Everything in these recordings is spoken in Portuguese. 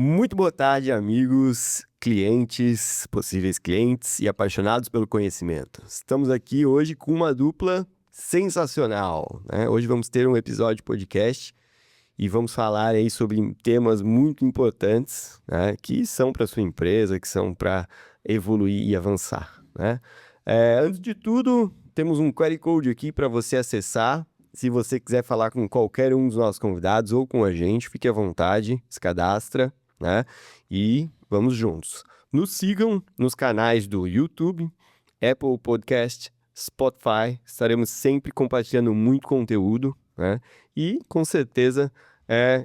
Muito boa tarde, amigos, clientes, possíveis clientes e apaixonados pelo conhecimento. Estamos aqui hoje com uma dupla sensacional, né? Hoje vamos ter um episódio de podcast e vamos falar aí sobre temas muito importantes, né? Que são para sua empresa, que são para evoluir e avançar, né? Antes de tudo, temos um QR Code aqui para você acessar. Se você quiser falar com qualquer um dos nossos convidados ou com a gente, fique à vontade, se cadastra, né? E vamos juntos. Nos sigam nos canais do YouTube, Apple Podcast, Spotify. Estaremos sempre compartilhando muito conteúdo, né? E com certeza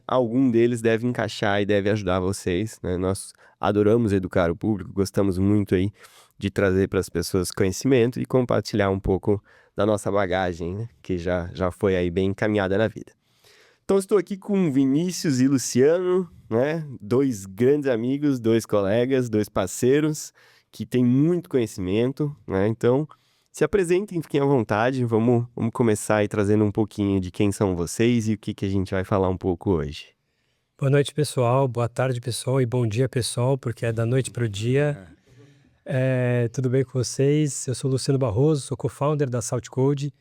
algum deles deve encaixar e deve ajudar vocês, né? Nós adoramos educar o público, gostamos muito aí de trazer para as pessoas conhecimento e compartilhar um pouco da nossa bagagem, né? Que já foi aí bem encaminhada na vida. Então, estou aqui com Vinícius e Luciano, né? Dois grandes amigos, dois colegas, dois parceiros que têm muito conhecimento, né? Então, se apresentem, fiquem à vontade. Vamos começar aí trazendo um pouquinho de quem são vocês e o que a gente vai falar um pouco hoje. Boa noite, pessoal. Boa tarde, pessoal. E bom dia, pessoal, porque é da noite para o dia. Tudo bem com vocês? Eu sou Luciano Barroso, sou co-founder da SaltCode.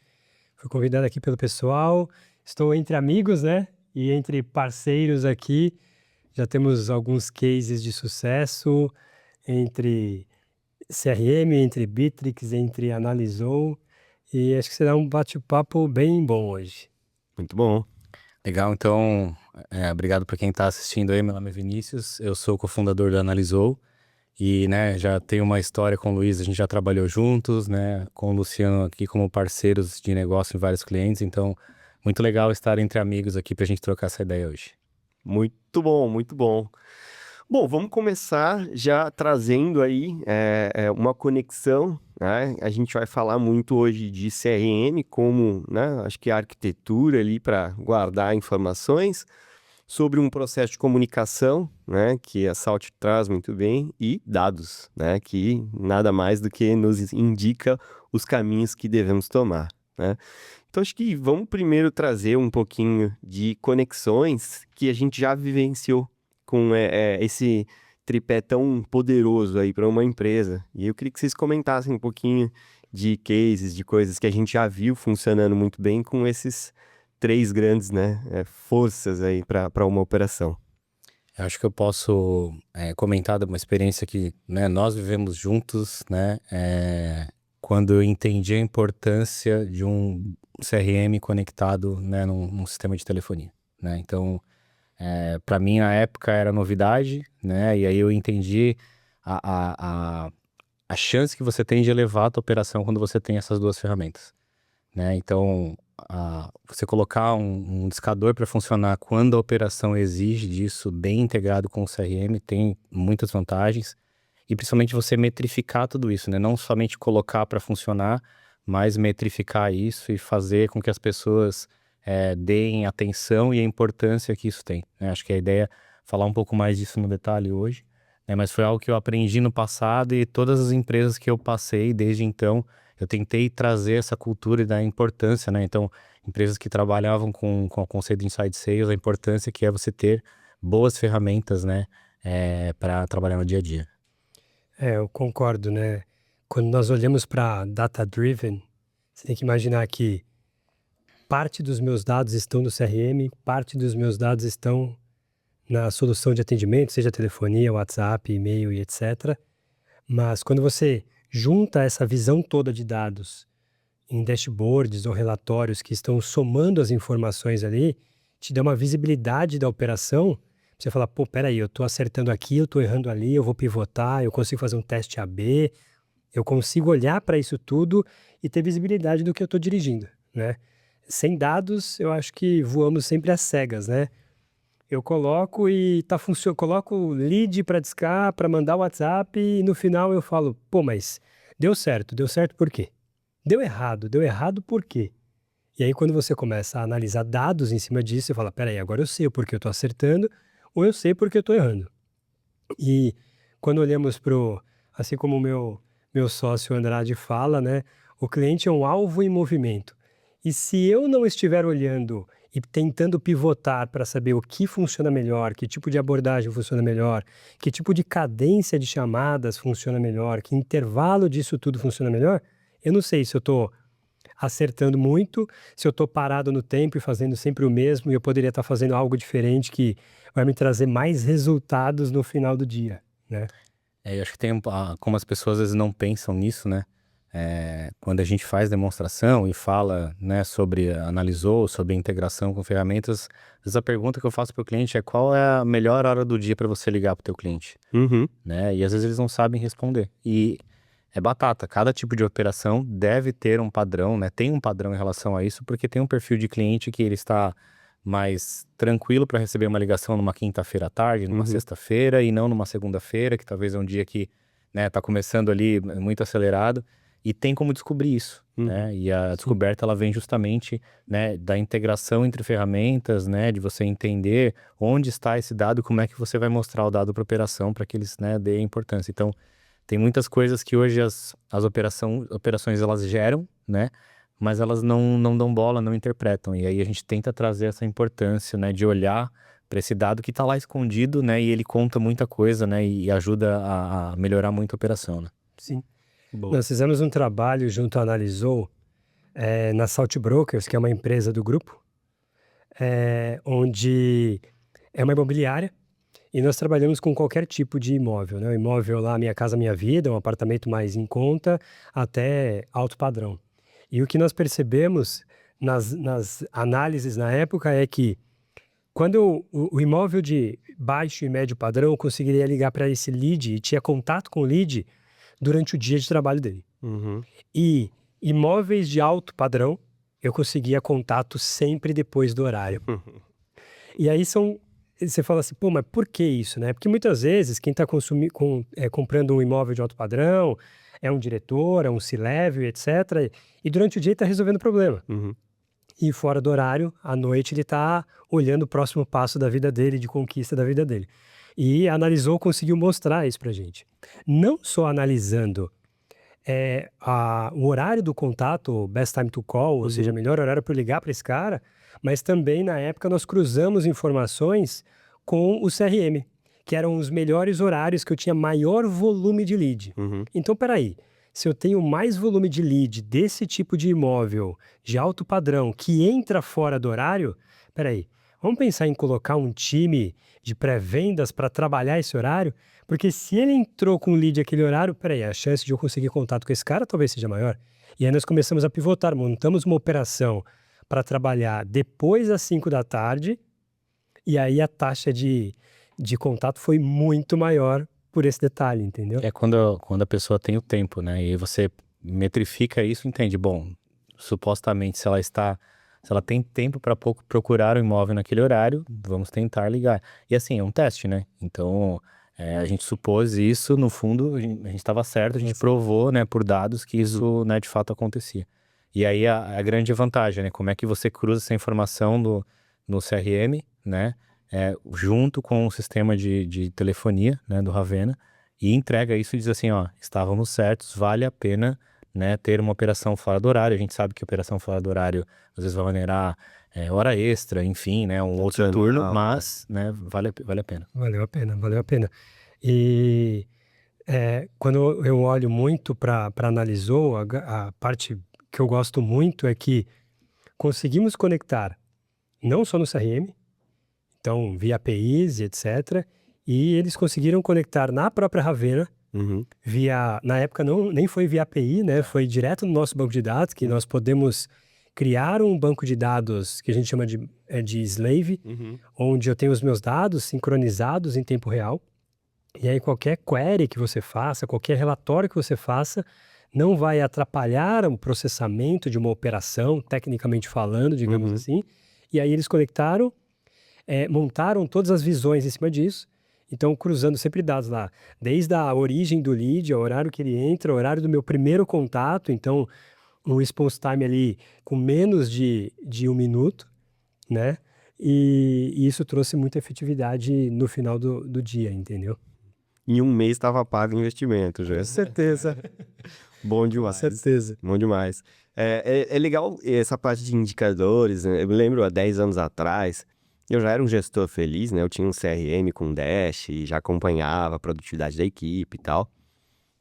Fui convidado aqui pelo pessoal. Estou entre amigos, né? E entre parceiros aqui. Já temos alguns cases de sucesso entre CRM, entre Bitrix, entre Analisou. E acho que será um bate-papo bem bom hoje. Muito bom. Legal, então, obrigado para quem está assistindo aí. Meu nome é Vinícius, eu sou cofundador da Analisou e, né, já tenho uma história com o Luiz, a gente já trabalhou juntos, né, com o Luciano aqui como parceiros de negócio em vários clientes, então, muito legal estar entre amigos aqui para a gente trocar essa ideia hoje. Muito bom, muito bom. Bom, vamos começar já trazendo aí uma conexão, né? A gente vai falar muito hoje de CRM como, né, acho que a arquitetura ali para guardar informações sobre um processo de comunicação, né, que a Salt traz muito bem, e dados, né, que nada mais do que nos indica os caminhos que devemos tomar, né? Então, acho que vamos primeiro trazer um pouquinho de conexões que a gente já vivenciou com esse tripé tão poderoso aí para uma empresa. E eu queria que vocês comentassem um pouquinho de cases, de coisas que a gente já viu funcionando muito bem com esses três grandes, né, forças aí para uma operação. Eu acho que eu posso comentar de uma experiência que, né, nós vivemos juntos, né, quando eu entendi a importância de um CRM conectado, né, num sistema de telefonia, né? Então, para mim, na época, era novidade, né? E aí eu entendi a chance que você tem de elevar a tua operação quando você tem essas duas ferramentas, né? Então, você colocar um discador para funcionar quando a operação exige disso, bem integrado com o CRM, tem muitas vantagens. E principalmente você metrificar tudo isso, né? Não somente colocar para funcionar, mas metrificar isso e fazer com que as pessoas deem atenção e a importância que isso tem, né? Acho que a ideia é falar um pouco mais disso no detalhe hoje, né? Mas foi algo que eu aprendi no passado e todas as empresas que eu passei desde então, eu tentei trazer essa cultura e da importância, né? Então, empresas que trabalhavam com o conceito de inside sales, a importância que é você ter boas ferramentas, né? Para trabalhar no dia a dia. Eu concordo, né? Quando nós olhamos para data-driven, você tem que imaginar que parte dos meus dados estão no CRM, parte dos meus dados estão na solução de atendimento, seja telefonia, WhatsApp, e-mail e etc. Mas quando você junta essa visão toda de dados em dashboards ou relatórios que estão somando as informações ali, te dá uma visibilidade da operação. Você fala, pô, peraí, eu estou acertando aqui, eu estou errando ali, eu vou pivotar, eu consigo fazer um teste AB, eu consigo olhar para isso tudo e ter visibilidade do que eu estou dirigindo, né? Sem dados, eu acho que voamos sempre às cegas, né? Eu coloco e coloco lead para discar, para mandar o WhatsApp e no final eu falo, pô, mas deu certo por quê? Deu errado por quê? E aí quando você começa a analisar dados em cima disso, você fala, peraí, agora eu sei o porquê eu estou acertando ou eu sei porque eu estou errando. E quando olhamos assim como o meu sócio Andrade fala, né, o cliente é um alvo em movimento. E se eu não estiver olhando e tentando pivotar para saber o que funciona melhor, que tipo de abordagem funciona melhor, que tipo de cadência de chamadas funciona melhor, que intervalo disso tudo funciona melhor, eu não sei se eu estou acertando muito, se eu estou parado no tempo e fazendo sempre o mesmo e eu poderia estar fazendo algo diferente que vai me trazer mais resultados no final do dia, né? Eu acho que tem como as pessoas às vezes não pensam nisso, né? Quando a gente faz demonstração e fala, né, analisou sobre integração com ferramentas, às vezes a pergunta que eu faço para o cliente é qual é a melhor hora do dia para você ligar para o teu cliente, né? E às vezes eles não sabem responder. E é batata, cada tipo de operação deve ter um padrão, né? Tem um padrão em relação a isso, porque tem um perfil de cliente que ele está mais tranquilo para receber uma ligação numa quinta-feira à tarde, numa sexta-feira e não numa segunda-feira, que talvez é um dia que, né, tá começando ali muito acelerado, e tem como descobrir isso, né? E a descoberta ela vem justamente, né, da integração entre ferramentas, né, de você entender onde está esse dado e como é que você vai mostrar o dado para a operação para que eles, né, deem importância. Então, tem muitas coisas que hoje as operações elas geram, né? Mas elas não dão bola, não interpretam. E aí a gente tenta trazer essa importância, né? De olhar para esse dado que está lá escondido, né? E ele conta muita coisa, né? E ajuda a melhorar muito a operação, né? Sim. Boa. Nós fizemos um trabalho junto à Analisou, na Salt Brokers, que é uma empresa do grupo, onde é uma imobiliária, e nós trabalhamos com qualquer tipo de imóvel, né? O imóvel lá, Minha Casa Minha Vida, um apartamento mais em conta, até alto padrão. E o que nós percebemos nas análises na época é que quando o imóvel de baixo e médio padrão, eu conseguiria ligar para esse lead e tinha contato com o lead durante o dia de trabalho dele. E imóveis de alto padrão, eu conseguia contato sempre depois do horário. E aí você fala assim, pô, mas por que isso, né? Porque muitas vezes quem está comprando um imóvel de alto padrão é um diretor, é um C-level, etc. E durante o dia ele está resolvendo o problema. E fora do horário, à noite, ele está olhando o próximo passo da vida dele, de conquista da vida dele. E analisou, conseguiu mostrar isso pra gente. Não só analisando o horário do contato, best time to call, ou seja, melhor horário para ligar para esse cara, mas também na época nós cruzamos informações com o CRM, que eram os melhores horários que eu tinha maior volume de lead. Então, peraí, se eu tenho mais volume de lead desse tipo de imóvel de alto padrão que entra fora do horário, peraí, vamos pensar em colocar um time de pré-vendas para trabalhar esse horário? Porque se ele entrou com lead aquele horário, peraí, a chance de eu conseguir contato com esse cara talvez seja maior. E aí nós começamos a pivotar, montamos uma operação para trabalhar depois das 5 da tarde, e aí a taxa de contato foi muito maior por esse detalhe, entendeu? É quando a pessoa tem o tempo, né? E aí você metrifica isso, entende? Bom, supostamente se ela tem tempo para procurar o imóvel naquele horário, vamos tentar ligar. E assim, é um teste, né? Então, a gente supôs isso, no fundo, a gente estava certo, a gente provou, né, por dados que isso, né, de fato acontecia. E aí a grande vantagem, né? Como é que você cruza essa informação no CRM, né? Junto com o sistema de telefonia, né, do Ravena, e entrega isso e diz assim, ó, estávamos certos, vale a pena, né, ter uma operação fora do horário. A gente sabe que operação fora do horário às vezes vai onerar hora extra, enfim, né, um outro turno, mas, né, vale a pena. Valeu a pena. E quando eu olho muito para Analisou, a parte que eu gosto muito é que conseguimos conectar não só no CRM, então via APIs e etc. E eles conseguiram conectar na própria Ravena, na época nem foi via API, né? Foi direto no nosso banco de dados, que nós podemos criar um banco de dados que a gente chama de Slave, onde eu tenho os meus dados sincronizados em tempo real. E aí qualquer query que você faça, qualquer relatório que você faça, não vai atrapalhar o processamento de uma operação, tecnicamente falando, digamos assim. E aí eles conectaram, montaram todas as visões em cima disso. Então, cruzando sempre dados lá, desde a origem do lead, o horário que ele entra, o horário do meu primeiro contato, então um response time ali com menos de 1 minuto, né? E isso trouxe muita efetividade no final do dia, entendeu? Em um mês estava pago o investimento, já. Com certeza. Bom Com demais. certeza. Bom demais. É legal essa parte de indicadores, né? Eu me lembro há 10 anos atrás, eu já era um gestor feliz, né? Eu tinha um CRM com Dash e já acompanhava a produtividade da equipe e tal.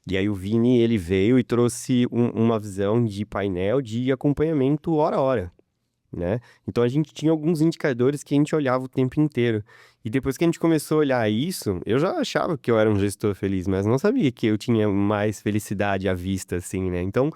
E aí o Vini, ele veio e trouxe uma visão de painel de acompanhamento hora a hora, né? Então a gente tinha alguns indicadores que a gente olhava o tempo inteiro. E depois que a gente começou a olhar isso, eu já achava que eu era um gestor feliz, mas não sabia que eu tinha mais felicidade à vista, assim, né? Então,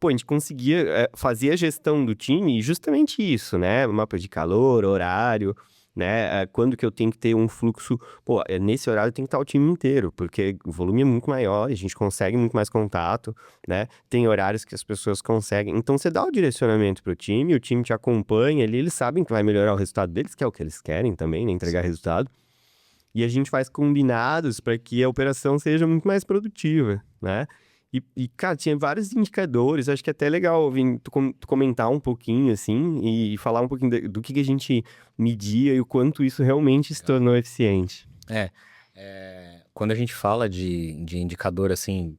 pô, a gente conseguia fazer a gestão do time justamente isso, né? Mapa de calor, horário, né? Quando que eu tenho que ter um fluxo... Pô, nesse horário tem que estar o time inteiro, porque o volume é muito maior, a gente consegue muito mais contato, né? Tem horários que as pessoas conseguem. Então, você dá o direcionamento pro time, o time te acompanha ali, eles sabem que vai melhorar o resultado deles, que é o que eles querem também, né? Entregar resultado. E a gente faz combinados para que a operação seja muito mais produtiva, né? Cara, tinha vários indicadores, acho que é até legal, Vini, tu comentar um pouquinho, assim, e falar um pouquinho do que a gente media e o quanto isso realmente se tornou eficiente. Quando a gente fala de indicador, assim,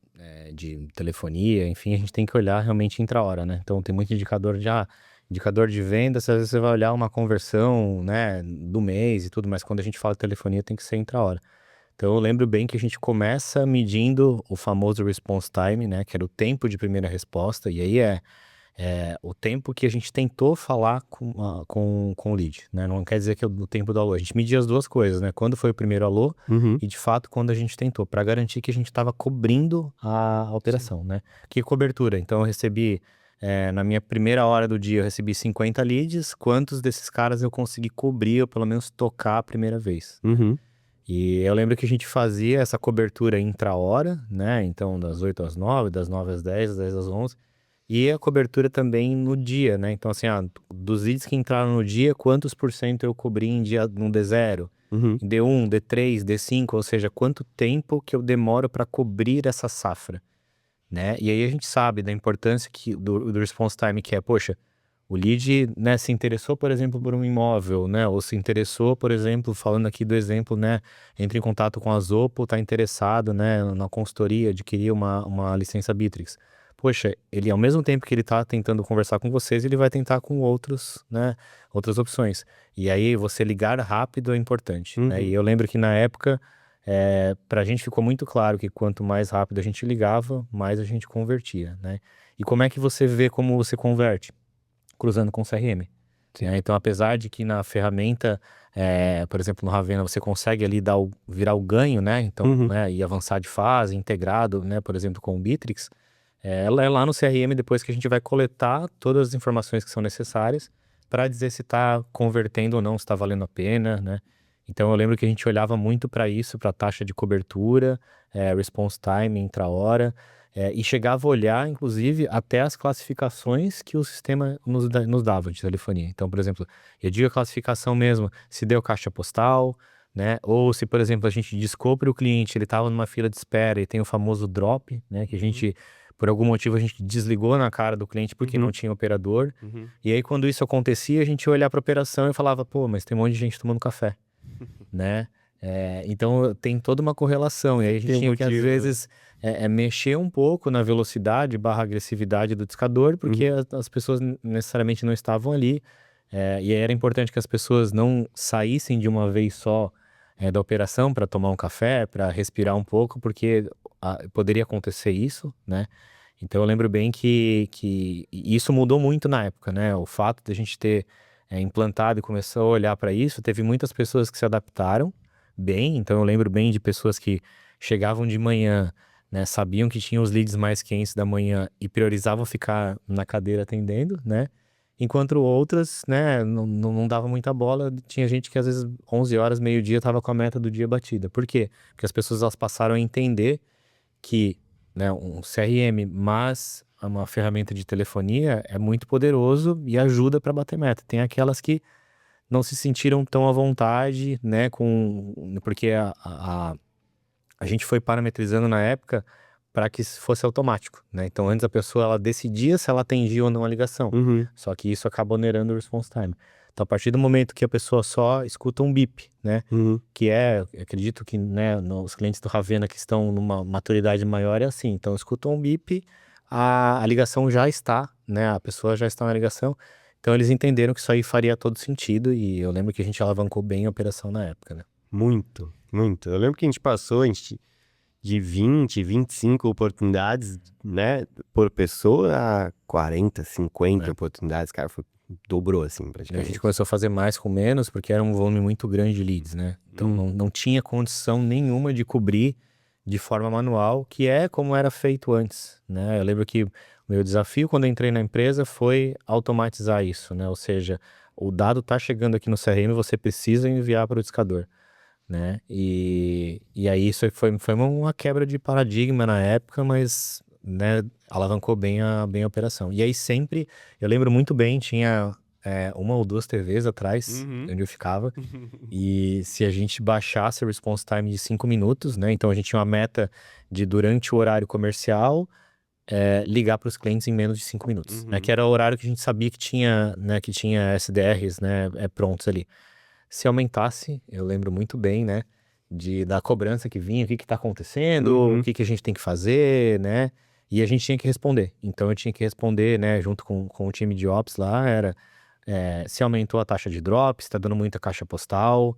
de telefonia, enfim, a gente tem que olhar realmente intra-hora, né? Então, tem muito indicador de venda, às vezes você vai olhar uma conversão, né, do mês e tudo, mas quando a gente fala de telefonia, tem que ser intra-hora. Então, eu lembro bem que a gente começa medindo o famoso response time, né, que era o tempo de primeira resposta, e aí o tempo que a gente tentou falar com o lead, né? Não quer dizer que é o tempo do alô. A gente media as duas coisas, né? Quando foi o primeiro alô Uhum. e, de fato, quando a gente tentou, para garantir que a gente estava cobrindo a operação, né? Que cobertura? Então, eu recebi, na minha primeira hora do dia, eu recebi 50 leads. Quantos desses caras eu consegui cobrir ou pelo menos tocar a primeira vez? Uhum. E eu lembro que a gente fazia essa cobertura intra-hora, né? Então, das 8 às 9, das 9 às 10, das 10 às 11. E a cobertura também no dia, né? Então, assim, dos leads que entraram no dia, quantos por cento eu cobri em dia no D0, Uhum. em D1, D3, D5, ou seja, quanto tempo que eu demoro para cobrir essa safra, né? E aí a gente sabe da importância do response time, que é, poxa, o lead, né, se interessou, por exemplo, por um imóvel, né? Ou se interessou, por exemplo, falando aqui do exemplo, né? Entra em contato com a Zopo, está interessado, né, na consultoria, adquirir uma licença Bitrix. Poxa, ele ao mesmo tempo que ele está tentando conversar com vocês, ele vai tentar com outros, né, outras opções. E aí você ligar rápido é importante, né? E Uhum. eu lembro que na época, para a gente ficou muito claro que quanto mais rápido a gente ligava, mais a gente convertia, né? E como é que você vê como você converte? Cruzando com o CRM. Né? Então, apesar de que na ferramenta, por exemplo, no Ravena, você consegue ali virar o ganho, né? Então, Uhum. né, e avançar de fase, integrado, né, por exemplo, com o Bitrix, ela é lá no CRM depois que a gente vai coletar todas as informações que são necessárias para dizer se está convertendo ou não, se está valendo a pena, né? Então, eu lembro que a gente olhava muito para isso, para taxa de cobertura, response time, intra-hora, e chegava a olhar, inclusive, até as classificações que o sistema nos dava de telefonia. Então, por exemplo, eu digo a classificação mesmo, se deu caixa postal, né? Ou se, por exemplo, a gente descobre o cliente, ele estava numa fila de espera e tem o famoso drop, né? Que a gente, por algum motivo, a gente desligou na cara do cliente porque Uhum. não tinha operador. Uhum. E aí, quando isso acontecia, a gente ia olhar para a operação e falava, pô, mas tem um monte de gente tomando café, né? Então tem toda uma correlação, e aí a gente Tem um tinha que às motivo, né? vezes mexer um pouco na velocidade / agressividade do discador, porque Uhum. as pessoas necessariamente não estavam ali, e aí era importante que as pessoas não saíssem de uma vez só da operação para tomar um café, para respirar um pouco, porque poderia acontecer isso, né? Então eu lembro bem que isso mudou muito na época, né? O fato de a gente ter implantado e começou a olhar para isso, teve muitas pessoas que se adaptaram bem. Então eu lembro bem de pessoas que chegavam de manhã, né, sabiam que tinham os leads mais quentes da manhã e priorizavam ficar na cadeira atendendo, né? Enquanto outras, né, não dava muita bola. Tinha gente que às vezes 11 horas, meio-dia, estava com a meta do dia batida. Por quê? Porque as pessoas elas passaram a entender que, né, um CRM, mas uma ferramenta de telefonia é muito poderoso e ajuda para bater meta. Tem aquelas que não se sentiram tão à vontade, né, porque a gente foi parametrizando na época para que fosse automático, né? Então antes a pessoa ela decidia se ela atendia ou não a ligação. Uhum. Só que isso acaba onerando o response time. Então a partir do momento que a pessoa só escuta um bip, né, Uhum. que eu acredito que, né, os clientes do Ravena que estão numa maturidade maior é assim, então escutam um bip, a ligação já está, né? A pessoa já está na ligação. Então eles entenderam que isso aí faria todo sentido e eu lembro que a gente alavancou bem a operação na época, né? Muito, muito. Eu lembro que a gente passou de 20, 25 oportunidades, né, por pessoa a 40, 50 oportunidades, cara, dobrou assim A praticamente. gente começou a fazer mais com menos porque era um volume muito grande de leads, né? Então não tinha condição nenhuma de cobrir de forma manual, que é como era feito antes, né? Eu lembro que o meu desafio quando eu entrei na empresa foi automatizar isso, né? Ou seja, o dado está chegando aqui no CRM, você precisa enviar para o discador, né? E aí isso foi uma quebra de paradigma na época, mas, né, alavancou bem a operação. E aí sempre, eu lembro muito bem, tinha uma ou duas TVs atrás, onde eu ficava, e se a gente baixasse o response time de 5 minutos, né? Então a gente tinha uma meta de, durante o horário comercial, ligar para os clientes em menos de 5 minutos, né? Que era o horário que a gente sabia que tinha, né, que tinha SDRs, né, prontos ali. Se aumentasse, eu lembro muito bem, né, da cobrança que vinha, o que está acontecendo, o que a gente tem que fazer, né? E a gente tinha que responder. Então eu tinha que responder, né, junto com o time de Ops lá, se aumentou a taxa de drop, se está dando muita caixa postal,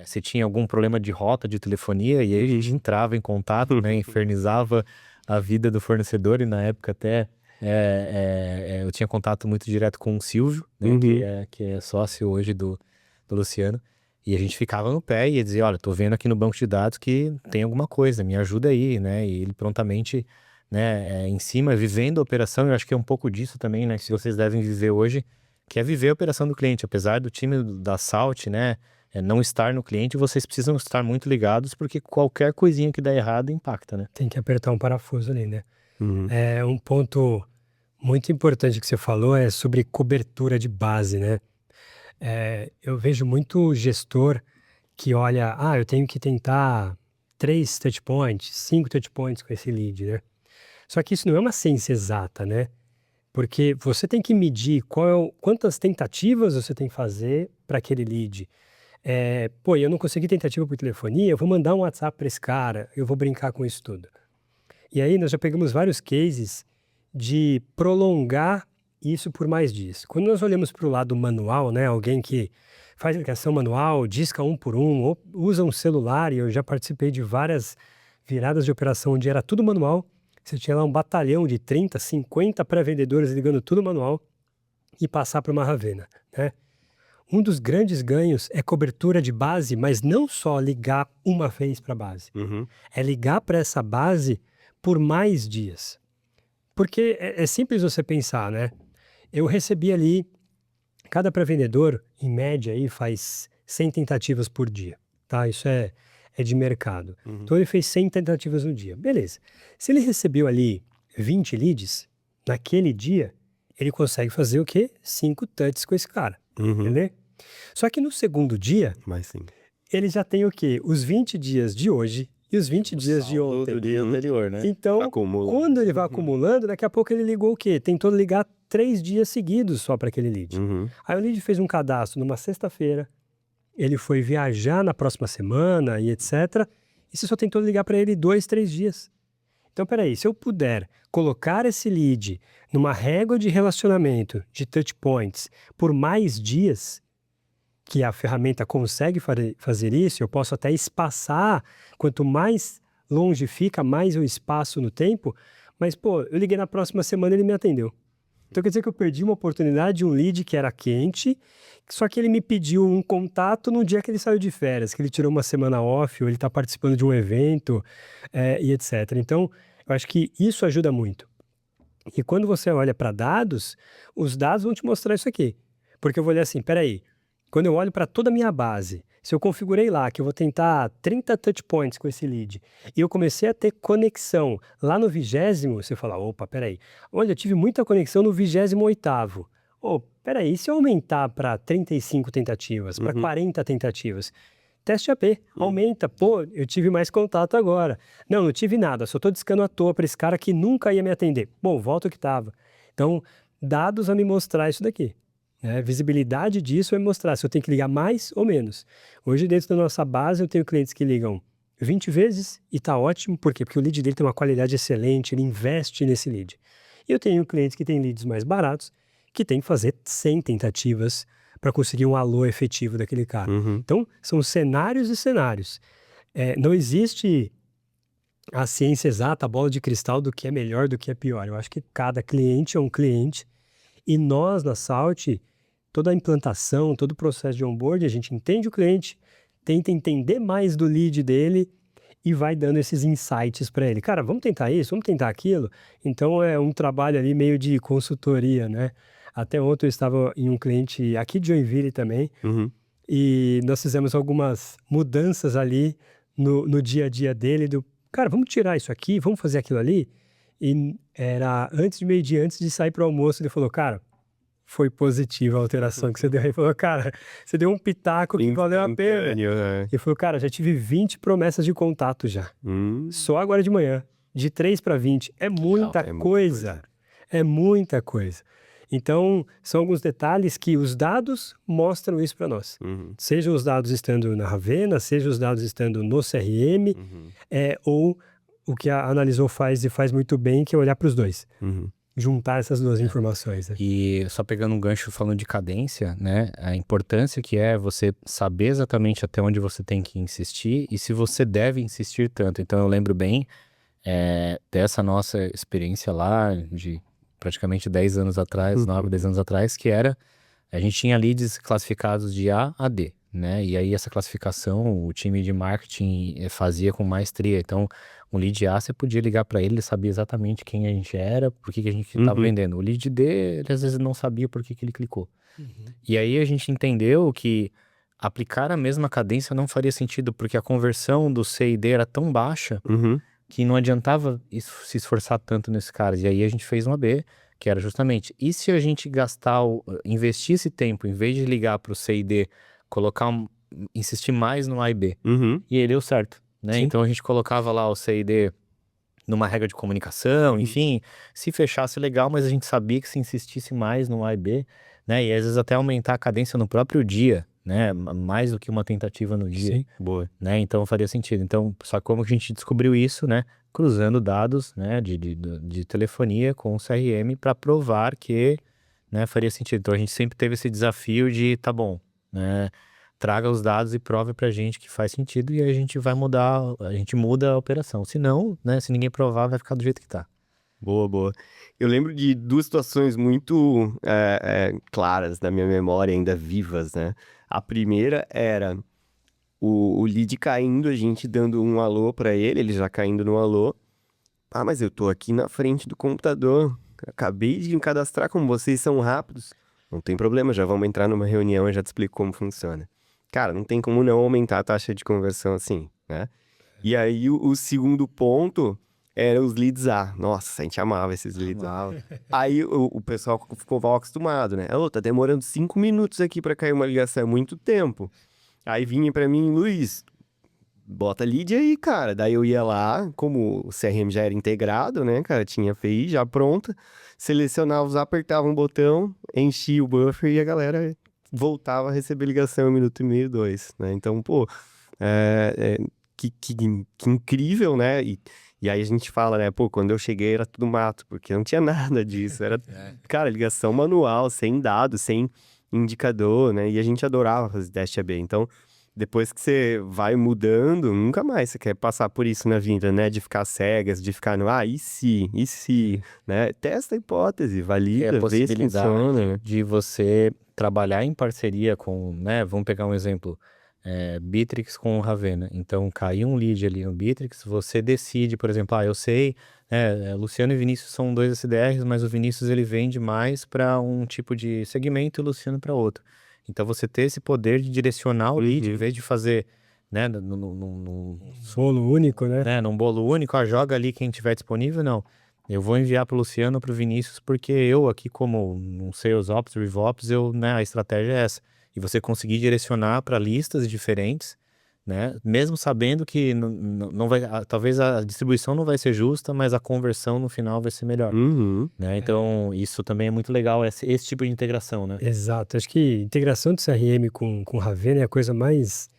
se tinha algum problema de rota de telefonia, e aí a gente entrava em contato, né, infernizava a vida do fornecedor, e na época até eu tinha contato muito direto com o Silvio, né, que é sócio hoje do Luciano, e a gente ficava no pé e ia dizer, olha, tô vendo aqui no banco de dados que tem alguma coisa, me ajuda aí, né, e ele prontamente, né, em cima, vivendo a operação. Eu acho que é um pouco disso também, né, que vocês devem viver hoje, que é viver a operação do cliente. Apesar do time da Salt, né, não estar no cliente, vocês precisam estar muito ligados, porque qualquer coisinha que dá errado impacta, né? Tem que apertar um parafuso ali, né? É um ponto muito importante que você falou é sobre cobertura de base, né? Eu vejo muito gestor que olha, eu tenho que tentar 3 touch points, 5 touch points com esse lead, né? Só que isso não é uma ciência exata, né? Porque você tem que medir quantas tentativas você tem que fazer para aquele lead. Eu não consegui tentativa por telefonia, eu vou mandar um WhatsApp para esse cara, eu vou brincar com isso tudo. E aí nós já pegamos vários cases de prolongar isso por mais dias. Quando nós olhamos para o lado manual, né, alguém que faz ligação manual, disca um por um, ou usa um celular, e eu já participei de várias viradas de operação onde era tudo manual, você tinha lá um batalhão de 30, 50 pré-vendedores ligando tudo manual e passar para uma Ravena, né? Um dos grandes ganhos é cobertura de base, mas não só ligar uma vez para a base. É ligar para essa base por mais dias. Porque é simples você pensar, né? Eu recebi ali, cada pré-vendedor, em média, aí, faz 100 tentativas por dia, tá? Isso é de mercado. Então ele fez 100 tentativas no dia. Beleza. Se ele recebeu ali 20 leads, naquele dia, ele consegue fazer o quê? 5 touches com esse cara, entendeu? Só que no segundo dia, Mas sim. ele já tem o quê? Os 20 dias de hoje e os 20 dias de ontem. Do dia anterior, né? Então, Acumula. quando ele vai acumulando, daqui a pouco ele ligou o quê? Tentou ligar 3 dias seguidos só para aquele lead. Aí o lead fez um cadastro numa sexta-feira, ele foi viajar na próxima semana e etc. E você só tentou ligar para ele 2, 3 dias. Então, peraí, se eu puder colocar esse lead numa régua de relacionamento, de touch points, por mais dias, que a ferramenta consegue fazer isso, eu posso até espaçar, quanto mais longe fica, mais eu espaço no tempo, mas, eu liguei na próxima semana e ele me atendeu. Então quer dizer que eu perdi uma oportunidade de um lead que era quente, só que ele me pediu um contato no dia que ele saiu de férias, que ele tirou uma semana off, ou ele está participando de um evento, e etc. Então, eu acho que isso ajuda muito. E quando você olha para dados, os dados vão te mostrar isso aqui. Porque eu vou olhar assim, peraí, quando eu olho para toda a minha base, se eu configurei lá que eu vou tentar 30 touch points com esse lead, e eu comecei a ter conexão lá no 20º, você fala, opa, peraí, olha, eu tive muita conexão no 28º. Peraí, e se eu aumentar para 35 tentativas, para 40 tentativas? Teste AP, aumenta, eu tive mais contato agora. Não tive nada, só estou discando à toa para esse cara que nunca ia me atender. Volta o que estava. Então, dados a me mostrar isso daqui. Visibilidade disso vai mostrar se eu tenho que ligar mais ou menos. Hoje, dentro da nossa base, eu tenho clientes que ligam 20 vezes e tá ótimo. Por quê? Porque o lead dele tem uma qualidade excelente, ele investe nesse lead. E eu tenho clientes que têm leads mais baratos, que tem que fazer 100 tentativas para conseguir um alô efetivo daquele cara. Uhum. Então, são cenários e cenários. Não existe a ciência exata, a bola de cristal do que é melhor, do que é pior. Eu acho que cada cliente é um cliente e nós, na Salt, toda a implantação, todo o processo de onboard, a gente entende o cliente, tenta entender mais do lead dele e vai dando esses insights para ele. Cara, vamos tentar isso, vamos tentar aquilo. Então, é um trabalho ali meio de consultoria, né? Até ontem eu estava em um cliente aqui de Joinville também, Uhum. e nós fizemos algumas mudanças ali no dia a dia dele, cara, vamos tirar isso aqui, vamos fazer aquilo ali. E era antes de meio-dia, antes de sair para o almoço, ele falou, cara, foi positiva a alteração que você deu. Ele falou, cara, você deu um pitaco que valeu a pena. Instantâneo, é. Ele falou, cara, já tive 20 promessas de contato já. Só agora de manhã, de 3 para 20. É muita é muita coisa. É muita coisa. Então, são alguns detalhes que os dados mostram isso para nós. Uhum. Seja os dados estando na Ravena, seja os dados estando no CRM, Uhum. ou o que a Analisou faz e faz muito bem, que é olhar para os dois. Uhum. Juntar essas duas informações. Né? E só pegando um gancho falando de cadência, né? A importância que é você saber exatamente até onde você tem que insistir e se você deve insistir tanto. Então eu lembro bem dessa nossa experiência lá de praticamente 10 anos atrás, 9, 10 anos atrás, que era, a gente tinha leads classificados de A a D, né? E aí essa classificação o time de marketing fazia com maestria. Então, um lead A, você podia ligar para ele, ele sabia exatamente quem a gente era, por que a gente estava vendendo. O lead D, ele às vezes não sabia por que ele clicou. E aí a gente entendeu que aplicar a mesma cadência não faria sentido, porque a conversão do C e D era tão baixa Uhum. que não adiantava se esforçar tanto nesse cara. E aí a gente fez um AB, que era justamente, e se a gente investir esse tempo, em vez de ligar para o C e D, insistir mais no A e B. Uhum. E aí deu certo, né? Sim. Então a gente colocava lá o C e D numa regra de comunicação, enfim, se fechasse legal, mas a gente sabia que se insistisse mais no A e B, né? E às vezes até aumentar a cadência no próprio dia, né? Mais do que uma tentativa no dia. Sim. Boa. Né? Então faria sentido. Então, só como que a gente descobriu isso, né? Cruzando dados, né? de telefonia com o CRM para provar que, né? Faria sentido. Então a gente sempre teve esse desafio de, tá bom, né? Traga os dados e prove pra gente que faz sentido e aí a gente vai mudar, a gente muda a operação. Se não, né? Se ninguém provar, vai ficar do jeito que tá. Boa, boa. Eu lembro de duas situações muito claras na minha memória, ainda vivas, né? A primeira era o lead caindo, a gente dando um alô pra ele já caindo no alô. Ah, mas eu tô aqui na frente do computador, acabei de me cadastrar, como vocês são rápidos. Não tem problema, já vamos entrar numa reunião e já te explico como funciona. Cara, não tem como não aumentar a taxa de conversão assim, né? E aí o segundo ponto era os leads A. Nossa, a gente amava esses leads A. Aí o pessoal ficou mal acostumado, né? Tá demorando 5 minutos aqui pra cair uma ligação, é muito tempo. Aí vinha pra mim, Luiz, bota lead aí, cara. Daí eu ia lá, como o CRM já era integrado, né, cara? Tinha API já pronta. Selecionava, apertava um botão, enchia o buffer e a galera voltava a receber ligação em 1 minuto e meio, 2, né? Então, pô, que incrível, né? E aí a gente fala, né? Pô, quando eu cheguei era tudo mato, porque não tinha nada disso. Era, cara, ligação manual, sem dados, sem indicador, né? E a gente adorava fazer teste AB. Então, depois que você vai mudando, nunca mais você quer passar por isso na vida, né? De ficar cegas, de ficar no, e se, né? Testa a hipótese, valida, vê se funciona, né? De você trabalhar em parceria com, né? Vamos pegar um exemplo, Bitrix com o Ravena. Então, caiu um lead ali no Bitrix, você decide, por exemplo, eu sei, Luciano e Vinícius são 2 SDRs, mas o Vinícius ele vende mais para um tipo de segmento e o Luciano para outro. Então, você ter esse poder de direcionar o lead, em vez de fazer, né, num bolo único, né? Num bolo único, joga ali quem tiver disponível, não. Eu vou enviar para o Luciano, para o Vinícius, porque eu aqui como um Sales Ops, RevOps, a estratégia é essa. E você conseguir direcionar para listas diferentes, né? Mesmo sabendo que não vai, talvez a distribuição não vai ser justa, mas a conversão no final vai ser melhor. Né? Então, isso também é muito legal, esse tipo de integração, né? Exato. Acho que integração de CRM com Ravena é a coisa mais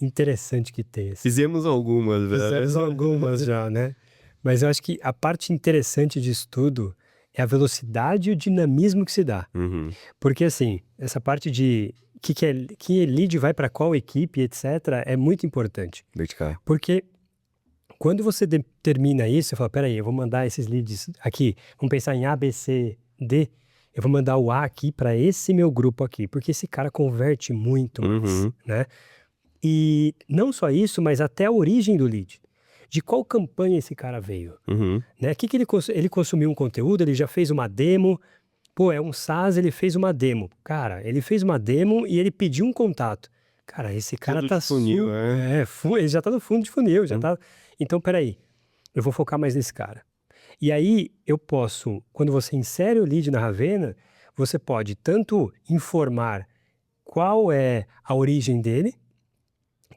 interessante que tem. Assim. Fizemos algumas, velho. Fizemos algumas já, né? Mas eu acho que a parte interessante disso tudo é a velocidade e o dinamismo que se dá. Uhum. Porque, assim, essa parte de que lead vai para qual equipe, etc., é muito importante. Vertical. Porque quando você determina isso, você fala, peraí, eu vou mandar esses leads aqui, vamos pensar em A, B, C, D, eu vou mandar o A aqui para esse meu grupo aqui, porque esse cara converte muito mais, Uhum. né? E não só isso, mas até a origem do lead. De qual campanha esse cara veio, Uhum. né? Que ele consumiu um conteúdo, ele já fez uma demo, pô, é um SaaS, ele fez uma demo. Cara, ele fez uma demo e ele pediu um contato. Cara, esse cara Fundo tá de funil, ele já tá no fundo de funil, já tá... Então, peraí, eu vou focar mais nesse cara. E aí, eu posso, quando você insere o lead na Ravena, você pode tanto informar qual é a origem dele,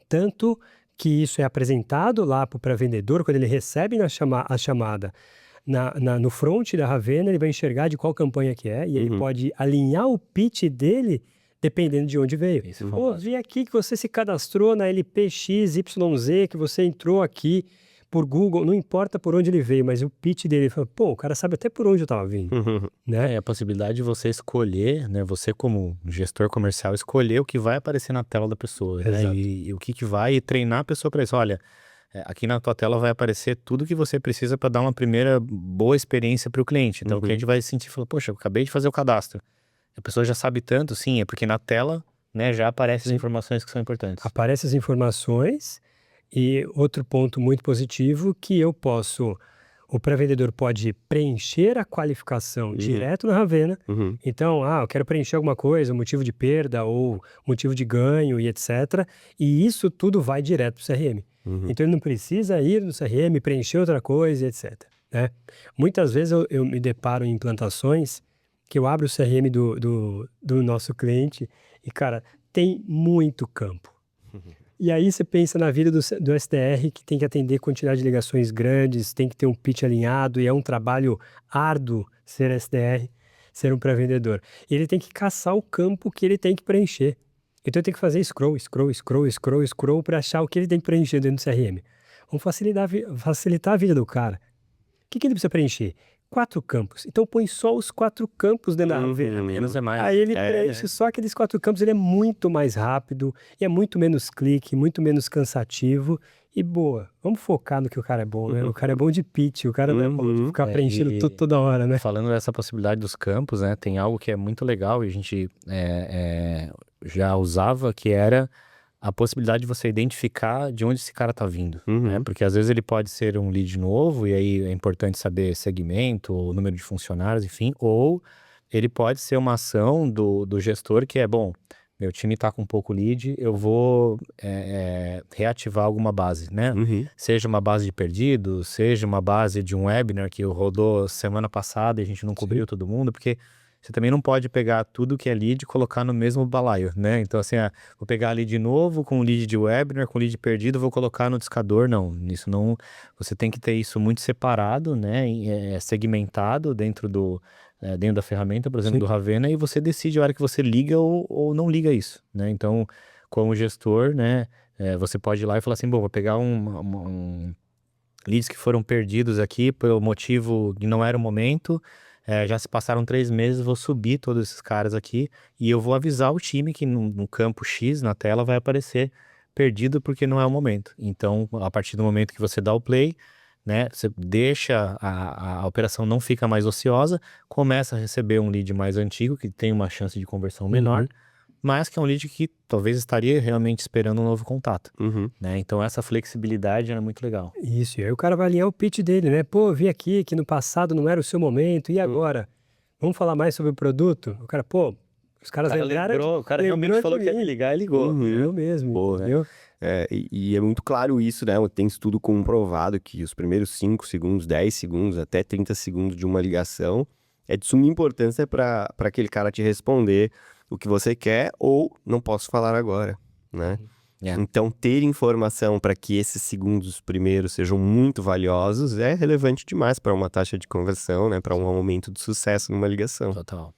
tanto que isso é apresentado lá para o vendedor, quando ele recebe a chamada no front da Ravena, ele vai enxergar de qual campanha que é, e ele pode alinhar o pitch dele dependendo de onde veio. Isso é Pô, fantástico. vi aqui que você se cadastrou na LPXYZ, que você entrou aqui por Google, não importa por onde ele veio, mas o pitch dele, fala, pô, o cara sabe até por onde eu estava vindo, né? É a possibilidade de você escolher, né? Você como gestor comercial, escolher o que vai aparecer na tela da pessoa, né? Exato. E o que vai e treinar a pessoa para isso. Olha, aqui na tua tela vai aparecer tudo que você precisa para dar uma primeira boa experiência para o cliente. Então o cliente vai se sentir, fala, poxa, eu acabei de fazer o cadastro. A pessoa já sabe tanto, sim, é porque na tela, né, já aparecem as informações que são importantes. Aparecem as informações e outro ponto muito positivo que o pré-vendedor pode preencher a qualificação direto na Ravena. Então, eu quero preencher alguma coisa, motivo de perda ou motivo de ganho e etc. E isso tudo vai direto para o CRM. Então, ele não precisa ir no CRM, preencher outra coisa e etc. Né? Muitas vezes eu me deparo em implantações que eu abro o CRM do nosso cliente e, cara, tem muito campo. E aí você pensa na vida do SDR, que tem que atender quantidade de ligações grandes, tem que ter um pitch alinhado, e é um trabalho árduo ser SDR, ser um pré-vendedor. E ele tem que caçar o campo que ele tem que preencher. Então ele tem que fazer scroll para achar o que ele tem que preencher dentro do CRM. Vamos facilitar a vida do cara. O que ele precisa preencher? 4 campos. Então põe só os 4 campos dentro da Ravena. Menos é mais. Aí ele preenche só aqueles 4 campos, ele é muito mais rápido, e é muito menos clique, muito menos cansativo, e boa. Vamos focar no que o cara é bom, né? O cara é bom de pitch, o cara não é bom de ficar preenchendo tudo toda hora, né? Falando dessa possibilidade dos campos, né, tem algo que é muito legal e a gente já usava, que era a possibilidade de você identificar de onde esse cara tá vindo, né? Porque às vezes ele pode ser um lead novo e aí é importante saber segmento, ou número de funcionários, enfim, ou ele pode ser uma ação do gestor que é, bom, meu time tá com pouco lead, eu vou reativar alguma base, né? Seja uma base de perdidos, seja uma base de um webinar que rodou semana passada e a gente não cobriu todo mundo, porque você também não pode pegar tudo que é lead e colocar no mesmo balaio, né? Então, assim, vou pegar lead novo com lead de webinar, com lead perdido, vou colocar no discador. Não, isso não... Você tem que ter isso muito separado, né? Segmentado dentro da ferramenta, por exemplo, do Ravena, e você decide a hora que você liga ou não liga isso, né? Então, como gestor, né? Você pode ir lá e falar assim, bom, vou pegar leads que foram perdidos aqui pelo motivo que não era o momento... já se passaram 3 meses, vou subir todos esses caras aqui e eu vou avisar o time que no campo X, na tela, vai aparecer perdido porque não é o momento. Então, a partir do momento que você dá o play, né, você deixa, a operação não fica mais ociosa, começa a receber um lead mais antigo, que tem uma chance de conversão menor, mas que é um lead que talvez estaria realmente esperando um novo contato, né? Então essa flexibilidade é muito legal. Isso, e aí o cara vai alinhar o pitch dele, né? Pô, vi aqui que no passado não era o seu momento, e agora? Vamos falar mais sobre o produto? O cara, pô, os caras lembraram... O cara realmente falou que ia me ligar e ligou. Eu mesmo, Boa. entendeu? E é muito claro isso, né? Tem estudo comprovado que os primeiros 5 segundos, 10 segundos, até 30 segundos de uma ligação é de suma importância para aquele cara te responder o que você quer ou não posso falar agora, né? Então, ter informação para que esses segundos primeiros sejam muito valiosos é relevante demais para uma taxa de conversão, né? Para um aumento de sucesso numa ligação. Total.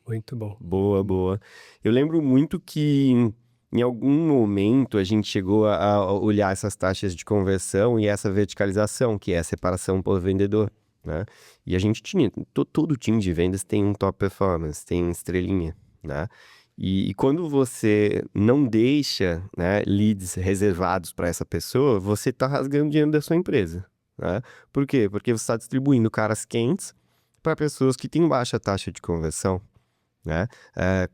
Muito bom. Boa. Eu lembro muito que em algum momento a gente chegou a olhar essas taxas de conversão e essa verticalização, que é a separação por vendedor, né? E a gente tinha, todo time de vendas tem um top performance, tem estrelinha, né? E quando você não deixa, né, leads reservados para essa pessoa, você está rasgando dinheiro da sua empresa, né? Por quê? Porque você está distribuindo caras quentes para pessoas que têm baixa taxa de conversão, né?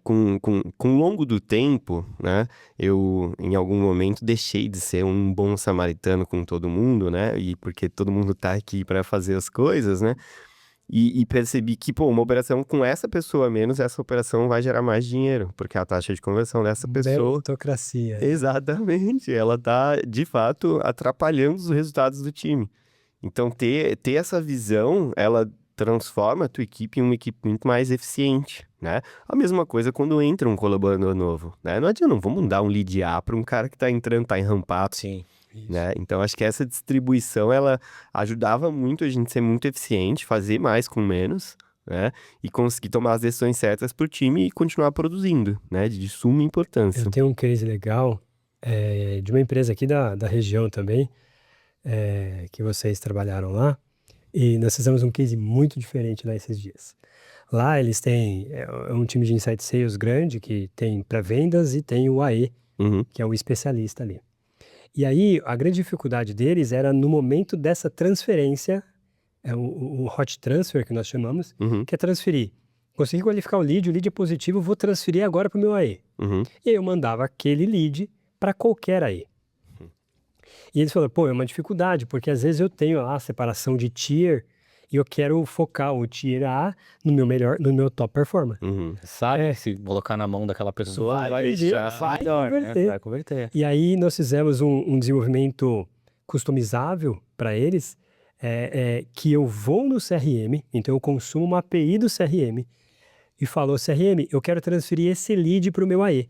Com o longo do tempo, né, eu em algum momento deixei de ser um bom samaritano com todo mundo, né? E porque todo mundo tá aqui para fazer as coisas, né? E percebi que, pô, uma operação com essa pessoa a menos, essa operação vai gerar mais dinheiro, porque a taxa de conversão dessa pessoa... Meritocracia. Exatamente, ela tá, de fato, atrapalhando os resultados do time. Então, ter essa visão, ela transforma a tua equipe em uma equipe muito mais eficiente, né? A mesma coisa quando entra um colaborador novo, né? Não adianta, não vamos dar um lead A para um cara que tá entrando, tá em ramp-up, Sim. né? Então, acho que essa distribuição, ela ajudava muito a gente ser muito eficiente, fazer mais com menos, né? E conseguir tomar as decisões certas pro time e continuar produzindo, né? De suma importância. Eu tenho um case legal de uma empresa aqui da região também, que vocês trabalharam lá, e nós fizemos um case muito diferente lá esses dias. Lá eles têm um time de Inside Sales grande, que tem pré-vendas e tem o AE, Uhum, que é o especialista ali. E aí, a grande dificuldade deles era no momento dessa transferência, o hot transfer que nós chamamos, uhum, que é transferir. Consegui qualificar o lead é positivo, vou transferir agora para o meu AE. uhum. E aí eu mandava aquele lead para qualquer AE. E eles falaram, pô, é uma dificuldade, porque às vezes eu tenho a separação de tier e eu quero focar o tier A no meu top performer. Uhum. Sabe, se colocar na mão daquela pessoa, Vai converter. vai converter. E aí nós fizemos um desenvolvimento customizável para eles, que eu vou no CRM, então eu consumo uma API do CRM e falou, CRM, eu quero transferir esse lead para o meu AE.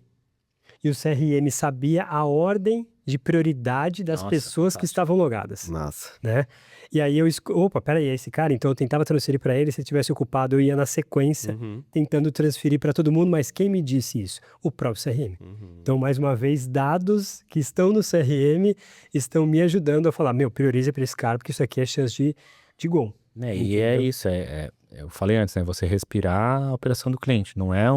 E o CRM sabia a ordem de prioridade das Nossa, pessoas que fantástico. estavam logadas, Massa. né? E aí opa, peraí, é esse cara? Então eu tentava transferir para ele, se ele tivesse ocupado eu ia na sequência, Uhum, tentando transferir para todo mundo, mas quem me disse isso? O próprio CRM. uhum. Então, mais uma vez, dados que estão no CRM estão me ajudando a falar, prioriza para esse cara, porque isso aqui é chance de gol. E é isso, eu falei antes, né? Você respirar a operação do cliente, não é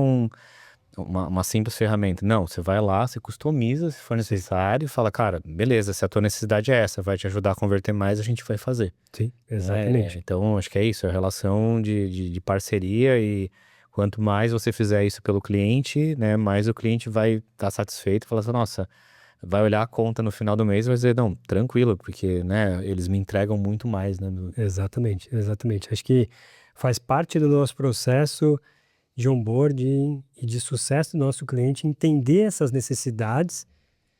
uma simples ferramenta. Não, você vai lá, você customiza se for necessário e fala, cara, beleza, se a tua necessidade é essa, vai te ajudar a converter mais, a gente vai fazer. Sim, exatamente. Então, acho que é isso, é a relação de parceria e quanto mais você fizer isso pelo cliente, né, mais o cliente vai estar satisfeito e falar assim, nossa, vai olhar a conta no final do mês e vai dizer, não, tranquilo, porque, né, eles me entregam muito mais, né? Exatamente. Acho que faz parte do nosso processo de onboarding e de sucesso do nosso cliente entender essas necessidades,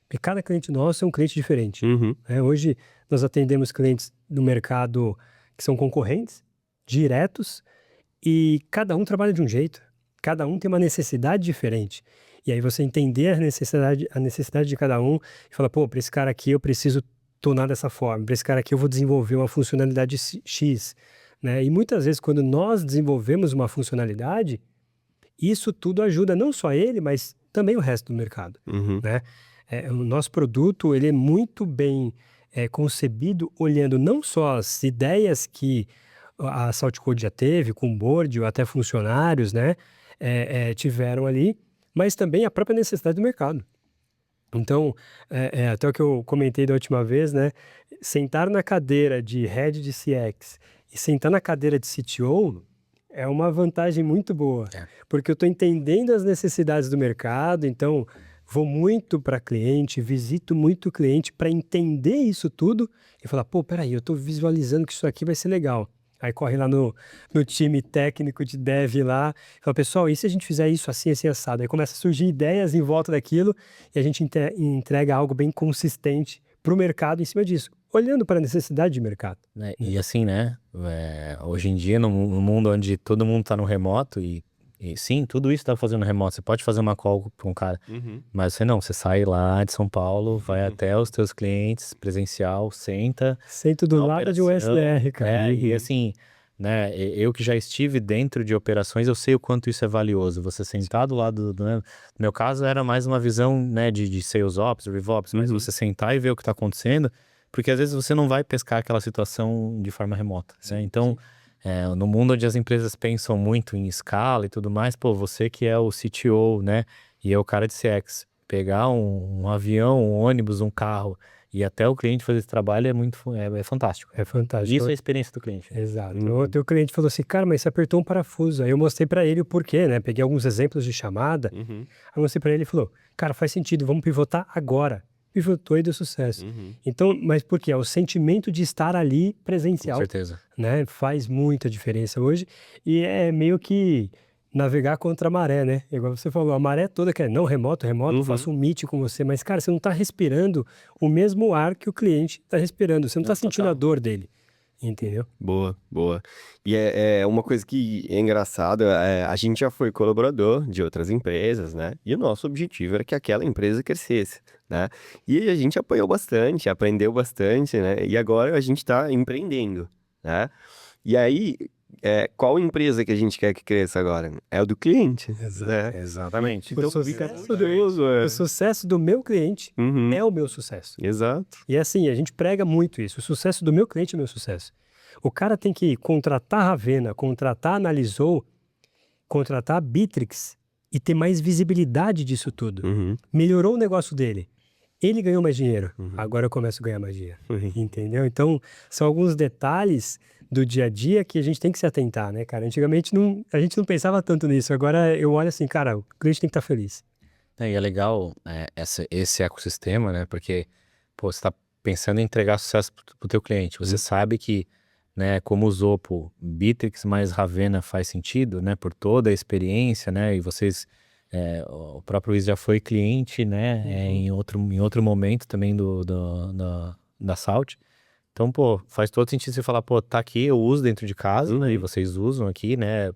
porque cada cliente nosso é um cliente diferente. Uhum. Hoje nós atendemos clientes do mercado que são concorrentes, diretos, e cada um trabalha de um jeito, cada um tem uma necessidade diferente. E aí você entender a necessidade de cada um e falar, pô, para esse cara aqui eu preciso tornar dessa forma, para esse cara aqui eu vou desenvolver uma funcionalidade X, né? E muitas vezes quando nós desenvolvemos uma funcionalidade, isso tudo ajuda não só ele, mas também o resto do mercado, Uhum. né? O nosso produto, ele é muito bem concebido, olhando não só as ideias que a Saltcode já teve, com board ou até funcionários, né? Tiveram ali, mas também a própria necessidade do mercado. Então, até o que eu comentei da última vez, né? Sentar na cadeira de Head de CX e sentar na cadeira de CTO é uma vantagem muito boa, porque eu estou entendendo as necessidades do mercado, então vou muito para cliente, visito muito cliente para entender isso tudo e falar, pô, peraí, eu estou visualizando que isso aqui vai ser legal. Aí corre lá no time técnico de dev lá, e fala, pessoal, e se a gente fizer isso assim, assim, assado? Aí começa a surgir ideias em volta daquilo e a gente entrega algo bem consistente para o mercado em cima disso, olhando para a necessidade de mercado. E assim, né, hoje em dia, no mundo onde todo mundo tá no remoto, e sim, tudo isso tá fazendo remoto, você pode fazer uma call com um cara, Uhum. mas você sai lá de São Paulo, vai até os teus clientes, presencial, senta. Sento do na lado de um operação, SDR, cara. E assim, né? Eu que já estive dentro de operações, eu sei o quanto isso é valioso. Você sentar do lado, né? No meu caso era mais uma visão, né, de Sales Ops, RevOps, mas você sentar e ver o que está acontecendo, porque às vezes você não vai pescar aquela situação de forma remota, né? Então, no mundo onde as empresas pensam muito em escala e tudo mais, pô, você que é o CTO, né, e é o cara de CX, pegar um avião, um ônibus, um carro e até o cliente fazer esse trabalho é fantástico. É fantástico. Isso é a experiência do cliente. Exato. Ontem o cliente falou assim, cara, mas você apertou um parafuso. Aí eu mostrei pra ele o porquê, né? Peguei alguns exemplos de chamada. Aí eu mostrei pra ele e falou, cara, faz sentido, vamos pivotar agora. Pivotou e deu sucesso. Então, mas por quê? É o sentimento de estar ali presencial. Com certeza. Né? Faz muita diferença hoje. E é meio que navegar contra a maré, né? Igual você falou, a maré toda que é não remoto, faço um meet com você. Mas, cara, você não tá respirando o mesmo ar que o cliente tá respirando. Você não tá sentindo a dor dele. Entendeu? Boa, boa. E é uma coisa que é engraçada, a gente já foi colaborador de outras empresas, né? E o nosso objetivo era que aquela empresa crescesse, né? E a gente apoiou bastante, aprendeu bastante, né? E agora a gente está empreendendo, né? E aí, qual empresa que a gente quer que cresça agora? É o do cliente, né? Exatamente. Então, O sucesso do meu cliente é o meu sucesso. Exato. E assim, a gente prega muito isso. O sucesso do meu cliente é o meu sucesso. O cara tem que contratar a Ravena, contratar a Analizou, contratar a Bitrix e ter mais visibilidade disso tudo. Melhorou o negócio dele. Ele ganhou mais dinheiro. Agora eu começo a ganhar mais dinheiro. Entendeu? Então, são alguns detalhes do dia a dia que a gente tem que se atentar, né, cara? Antigamente a gente não pensava tanto nisso. Agora eu olho assim, cara, o cliente tem que estar feliz. E é legal esse ecossistema, né? Porque, pô, você está pensando em entregar sucesso para o teu cliente. Você sabe que, né, como o Zopo, Bitrix mais Ravena faz sentido, né? Por toda a experiência, né? E vocês, o próprio Luiz já foi cliente, né? Em outro momento também da Salt. Então, pô, faz todo sentido você falar, pô, tá aqui, eu uso dentro de casa, né? E vocês usam aqui, né?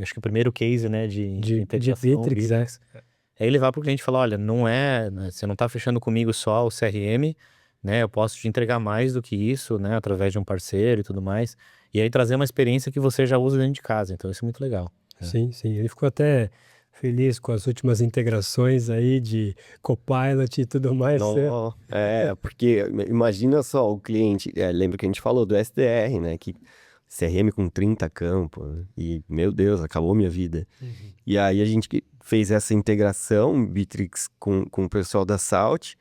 Acho que o primeiro case, né? De integração, Bitrix, Aí levar para o cliente e falar, olha, você não está fechando comigo só o CRM, né? Eu posso te entregar mais do que isso, né? Através de um parceiro e tudo mais. E aí trazer uma experiência que você já usa dentro de casa. Então isso é muito legal. Sim, sim. Ele ficou até feliz com as últimas integrações aí de Copilot e tudo mais. Não, porque imagina só o cliente, lembra que a gente falou do SDR, né? Que CRM com 30 campos, né? E, meu Deus, acabou minha vida. E aí a gente fez essa integração, Bitrix, com o pessoal da Salt.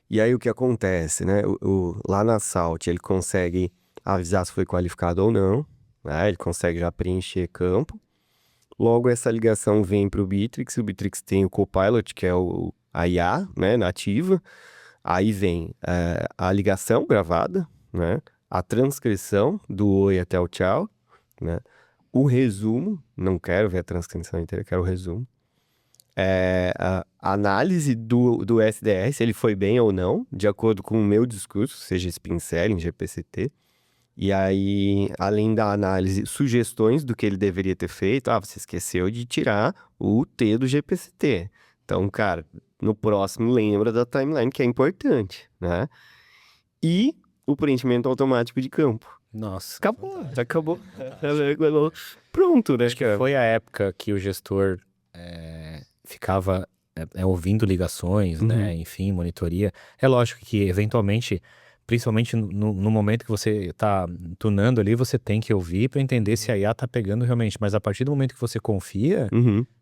E aí o que acontece, né? Lá na Salt ele consegue avisar se foi qualificado ou não, né? Ele consegue já preencher campo. Logo essa ligação vem para o Bitrix tem o Copilot, que é a IA, né, nativa. Aí vem a ligação gravada, né? A transcrição do oi até o tchau, né? O resumo, não quero ver a transcrição inteira, quero o resumo. A análise do SDR, se ele foi bem ou não, de acordo com o meu discurso, seja Spin Selling, GPCT. E aí, além da análise, sugestões do que ele deveria ter feito. Você esqueceu de tirar o T do GPCT. Então, cara, no próximo lembra da timeline, que é importante, né? E o preenchimento automático de campo. Nossa. Acabou. Pronto, né? Acho que foi a época que o gestor ficava ouvindo ligações, né? Enfim, monitoria. É lógico que, eventualmente, principalmente no momento que você está tunando ali, você tem que ouvir para entender se a IA está pegando realmente. Mas a partir do momento que você confia,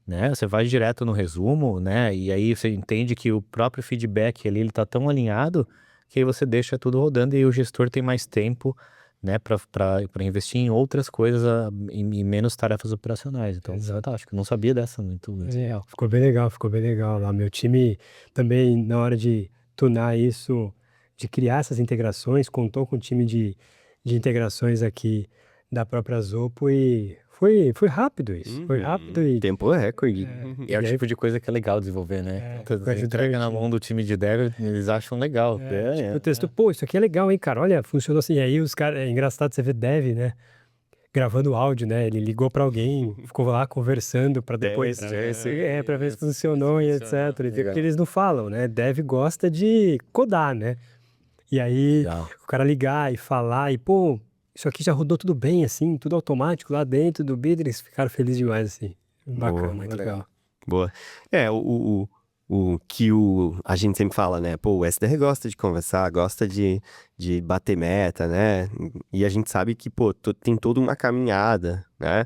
né? Você vai direto no resumo, né? E aí você entende que o próprio feedback ali, ele tá tão alinhado que aí você deixa tudo rodando e o gestor tem mais tempo, né, para investir em outras coisas, em menos tarefas operacionais. Então, fantástico. Não sabia dessa, muito real. Ficou bem legal lá. Meu time também, na hora de tunar isso, de criar essas integrações, contou com o time de integrações aqui da própria Zopo e foi rápido isso. Foi rápido e... Tempo recorde. E é o tipo de coisa que é legal desenvolver, né? Você entrega na mão do time de dev, eles acham legal. O texto, pô, isso aqui é legal, hein, cara? Olha, funcionou assim. E aí os caras, é engraçado você ver dev, né? Gravando áudio, né? Ele ligou pra alguém, ficou lá conversando pra depois... pra ver se funcionou e etc. Porque eles não falam, né? Dev gosta de codar, né? E aí o cara ligar e falar e, pô... isso aqui já rodou tudo bem, assim, tudo automático lá dentro do Bittrex, ficaram felizes demais, assim. Bacana, muito legal. Boa. A gente sempre fala, né? Pô, o SDR gosta de conversar, gosta de bater meta, né? E a gente sabe que, pô, tem toda uma caminhada, né?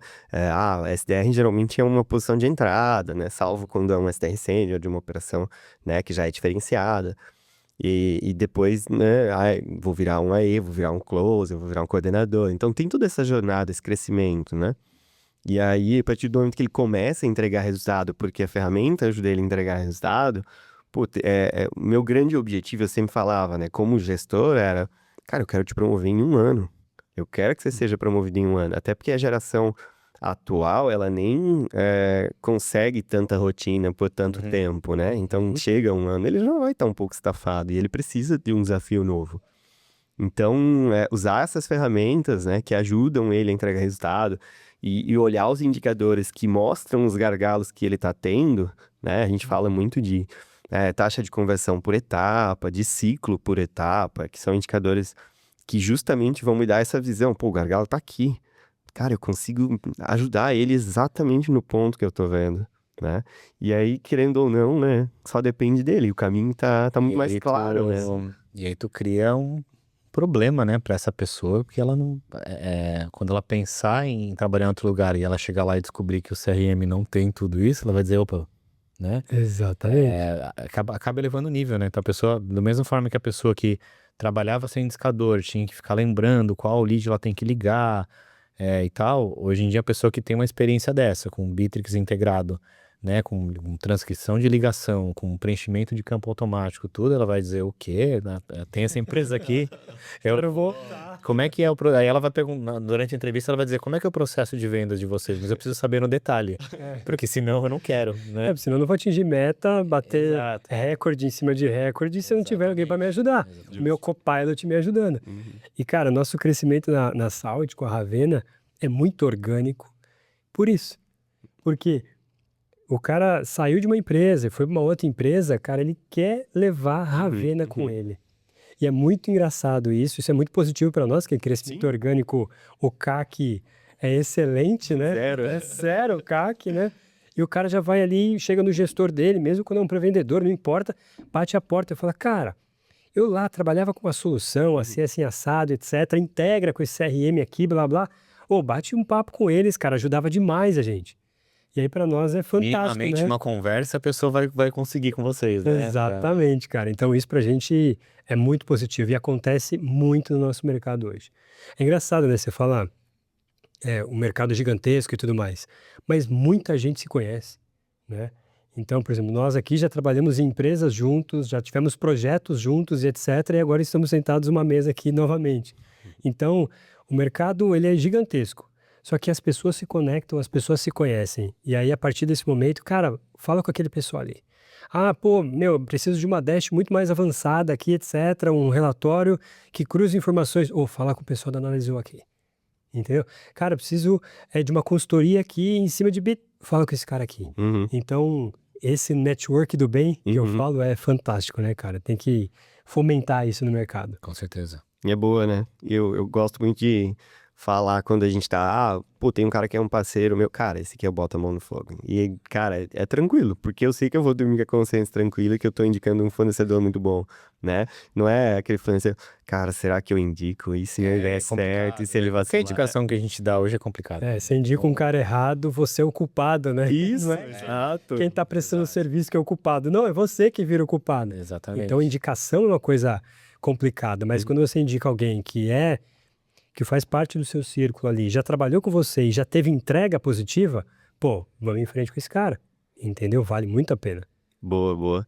O SDR geralmente é uma posição de entrada, né? Salvo quando é um SDR sênior de uma operação, né? Que já é diferenciada. E depois, né? Vou virar um AE, vou virar um closer, vou virar um coordenador. Então tem toda essa jornada, esse crescimento, né? E aí, a partir do momento que ele começa a entregar resultado, porque a ferramenta ajuda ele a entregar resultado, o meu grande objetivo, eu sempre falava, né, como gestor, era, cara, eu quero te promover em 1 ano. Eu quero que você seja promovido em 1 ano. Até porque a geração atual, ela nem consegue tanta rotina por tanto tempo, né? Então, chega 1 ano, ele já vai estar um pouco estafado e ele precisa de um desafio novo. Então, usar essas ferramentas, né, que ajudam ele a entregar resultado e olhar os indicadores que mostram os gargalos que ele está tendo, né? A gente fala muito de taxa de conversão por etapa, de ciclo por etapa, que são indicadores que justamente vão me dar essa visão. Pô, o gargalo está aqui. Cara, eu consigo ajudar ele exatamente no ponto que eu tô vendo, né? E aí, querendo ou não, né, só depende dele. O caminho tá muito mais claro, né? E aí tu cria um problema, né, pra essa pessoa, porque ela não... quando ela pensar em trabalhar em outro lugar e ela chegar lá e descobrir que o CRM não tem tudo isso, ela vai dizer, opa, né? Exatamente. Acaba elevando o nível, né? Então a pessoa, da mesma forma que a pessoa que trabalhava sem indicador, tinha que ficar lembrando qual lead ela tem que ligar, e tal, hoje em dia a pessoa que tem uma experiência dessa, com o Bittrex integrado, né, com transcrição de ligação, com preenchimento de campo automático, tudo, ela vai dizer, o quê? Tem essa empresa aqui, eu vou... Como é que é o... Aí ela vai perguntar, durante a entrevista, ela vai dizer, como é que é o processo de vendas de vocês? Mas eu preciso saber no detalhe, porque senão eu não quero, né? Senão eu não vou atingir meta, bater Exato. recorde em cima de recorde se eu não tiver alguém para me ajudar. O meu copilot me ajudando. E, cara, nosso crescimento na Saúde com a Ravena é muito orgânico por isso. Porque o cara saiu de uma empresa e foi para uma outra empresa, cara, ele quer levar a Ravena com ele. E é muito engraçado isso é muito positivo para nós, que é crescimento orgânico, o CAC é excelente, né? É zero o CAC, né? E o cara já vai ali, chega no gestor dele, mesmo quando é um pré-vendedor, não importa, bate a porta e fala, cara, eu lá trabalhava com uma solução, assim assado, etc, integra com esse CRM aqui, blá, blá. Bate um papo com eles, cara, ajudava demais a gente. E aí para nós é fantástico, Minimamente né? uma conversa, a pessoa vai conseguir com vocês, né? Exatamente, cara. Então isso pra gente é muito positivo e acontece muito no nosso mercado hoje. É engraçado, né? Você fala, um mercado gigantesco e tudo mais, mas muita gente se conhece, né? Então, por exemplo, nós aqui já trabalhamos em empresas juntos, já tivemos projetos juntos e etc. E agora estamos sentados numa mesa aqui novamente. Então, o mercado ele é gigantesco. Só que as pessoas se conectam, as pessoas se conhecem. E aí, a partir desse momento, cara, fala com aquele pessoal ali. Eu preciso de uma dash muito mais avançada aqui, etc. Um relatório que cruze informações. Fala com o pessoal da Analisou aqui. Entendeu? Cara, preciso de uma consultoria aqui em cima de bit. Fala com esse cara aqui. Então, esse network do bem que eu falo é fantástico, né, cara? Tem que fomentar isso no mercado. Com certeza. E é boa, né? Eu gosto muito de falar quando a gente tá, tem um cara que é um parceiro meu, cara, esse aqui eu boto a mão no fogo. E, cara, é tranquilo, porque eu sei que eu vou dormir com a consciência tranquila e que eu tô indicando um fornecedor muito bom, né? Não é aquele fornecedor, cara, será que eu indico? E se ele der certo? E se ele vacilar? A indicação que a gente dá hoje é complicada. Você indica um cara errado, você é o culpado, né? Isso, não é exato. quem tá prestando o serviço que é o culpado. Não, é você que vira o culpado. Exatamente. Então, indicação é uma coisa complicada, mas quando você indica alguém que faz parte do seu círculo ali, já trabalhou com você e já teve entrega positiva, vamos em frente com esse cara, entendeu? Vale muito a pena. Boa, boa.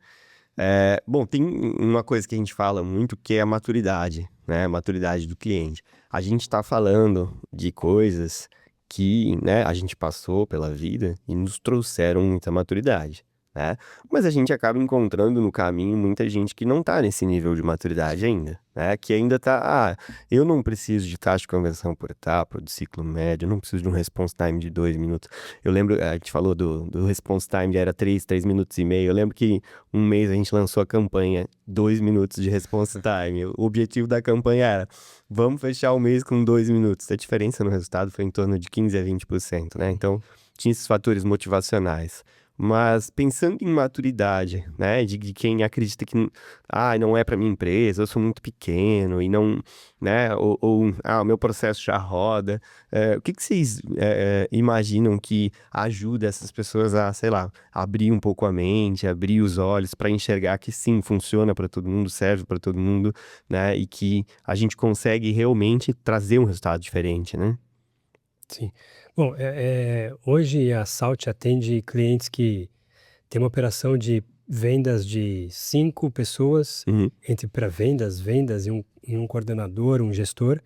Bom, tem uma coisa que a gente fala muito que é a maturidade, né? A maturidade do cliente. A gente está falando de coisas que, né, a gente passou pela vida e nos trouxeram muita maturidade, né? Mas a gente acaba encontrando no caminho muita gente que não tá nesse nível de maturidade ainda, né? Que ainda tá, eu não preciso de taxa de conversão por etapa, do ciclo médio, eu não preciso de um response time de 2 minutos. Eu lembro, a gente falou do response time, era 3 minutos e meio. Eu lembro que um mês a gente lançou a campanha 2 minutos de response time. O objetivo da campanha era, vamos fechar o mês com 2 minutos. A diferença no resultado foi em torno de 15 a 20%, né? Então, tinha esses fatores motivacionais. Mas pensando em maturidade, né, de quem acredita que, não é para minha empresa, eu sou muito pequeno e não, né, o meu processo já roda. O que vocês imaginam que ajuda essas pessoas a, sei lá, abrir um pouco a mente, abrir os olhos para enxergar que sim, funciona para todo mundo, serve para todo mundo, né, e que a gente consegue realmente trazer um resultado diferente, né? Sim. Bom, hoje a Salt atende clientes que têm uma operação de vendas de 5 pessoas, Uhum, entre pré-vendas, vendas e um coordenador, um gestor.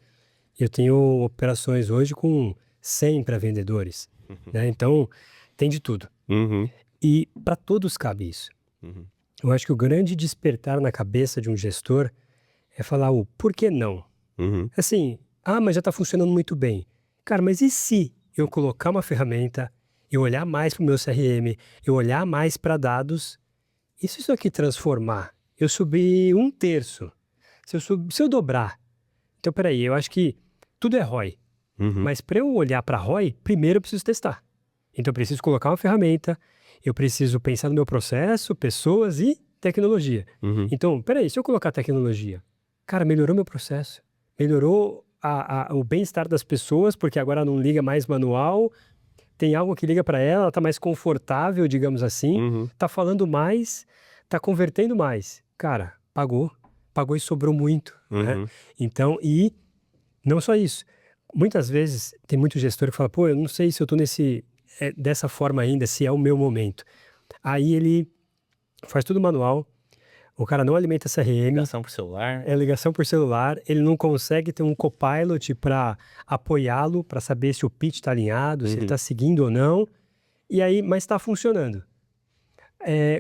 Eu tenho operações hoje com 100 pré-vendedores, né? Então, tem de tudo. uhum, E para todos cabe isso. uhum, Eu acho que o grande despertar na cabeça de um gestor é falar o por que não? uhum, Assim, mas já está funcionando muito bem. Cara, mas e se eu colocar uma ferramenta, eu olhar mais para o meu CRM, eu olhar mais para dados, e se isso aqui transformar, eu subir 1/3, se eu dobrar? Então, peraí, eu acho que tudo é ROI, uhum, mas para eu olhar para ROI, primeiro eu preciso testar. Então, eu preciso colocar uma ferramenta, eu preciso pensar no meu processo, pessoas e tecnologia. uhum, Então, peraí, se eu colocar tecnologia, cara, melhorou meu processo, melhorou o bem-estar das pessoas, porque agora não liga mais manual, tem algo que liga para ela, ela está mais confortável, digamos assim, uhum, está falando mais, está convertendo mais. Cara, pagou e sobrou muito, né? uhum, Então, e não só isso. Muitas vezes tem muito gestor que fala, pô, eu não sei se eu estou dessa forma ainda, se é o meu momento. Aí ele faz tudo manual, o cara não alimenta CRM, Ligação pro celular. é ligação por celular, ele não consegue ter um copilot para apoiá-lo, para saber se o pitch está alinhado, se ele uhum, está seguindo ou não, e aí, mas está funcionando.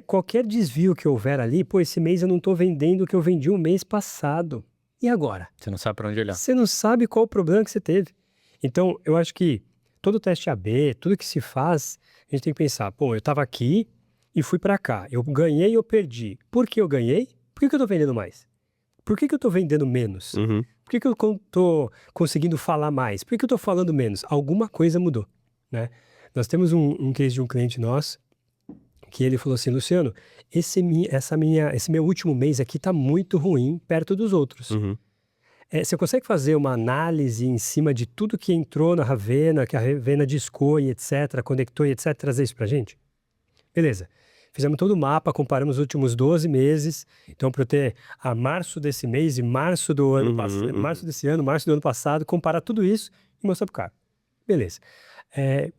Qualquer desvio que houver ali, pô, esse mês eu não estou vendendo o que eu vendi o mês passado. E agora? Você não sabe pra onde olhar. Você não sabe qual o problema que você teve. Então, eu acho que todo teste AB, tudo que se faz, a gente tem que pensar, pô, eu estava aqui e fui para cá, eu ganhei e eu perdi. Por que eu ganhei? Por que eu estou vendendo mais? Por que eu estou vendendo menos? uhum, Por que eu estou conseguindo falar mais? Por que eu estou falando menos? Alguma coisa mudou, né? Nós temos um case de um cliente nosso que ele falou assim, Luciano, esse meu último mês aqui está muito ruim perto dos outros. uhum, Você consegue fazer uma análise em cima de tudo que entrou na Ravena, que a Ravena discou e etc., conectou e etc., trazer isso para a gente? Beleza. Fizemos todo o mapa, comparamos os últimos 12 meses. Então, para eu ter março desse mês e março do ano uhum, março desse ano, março do ano passado, comparar tudo isso e mostrar pro cara. Beleza.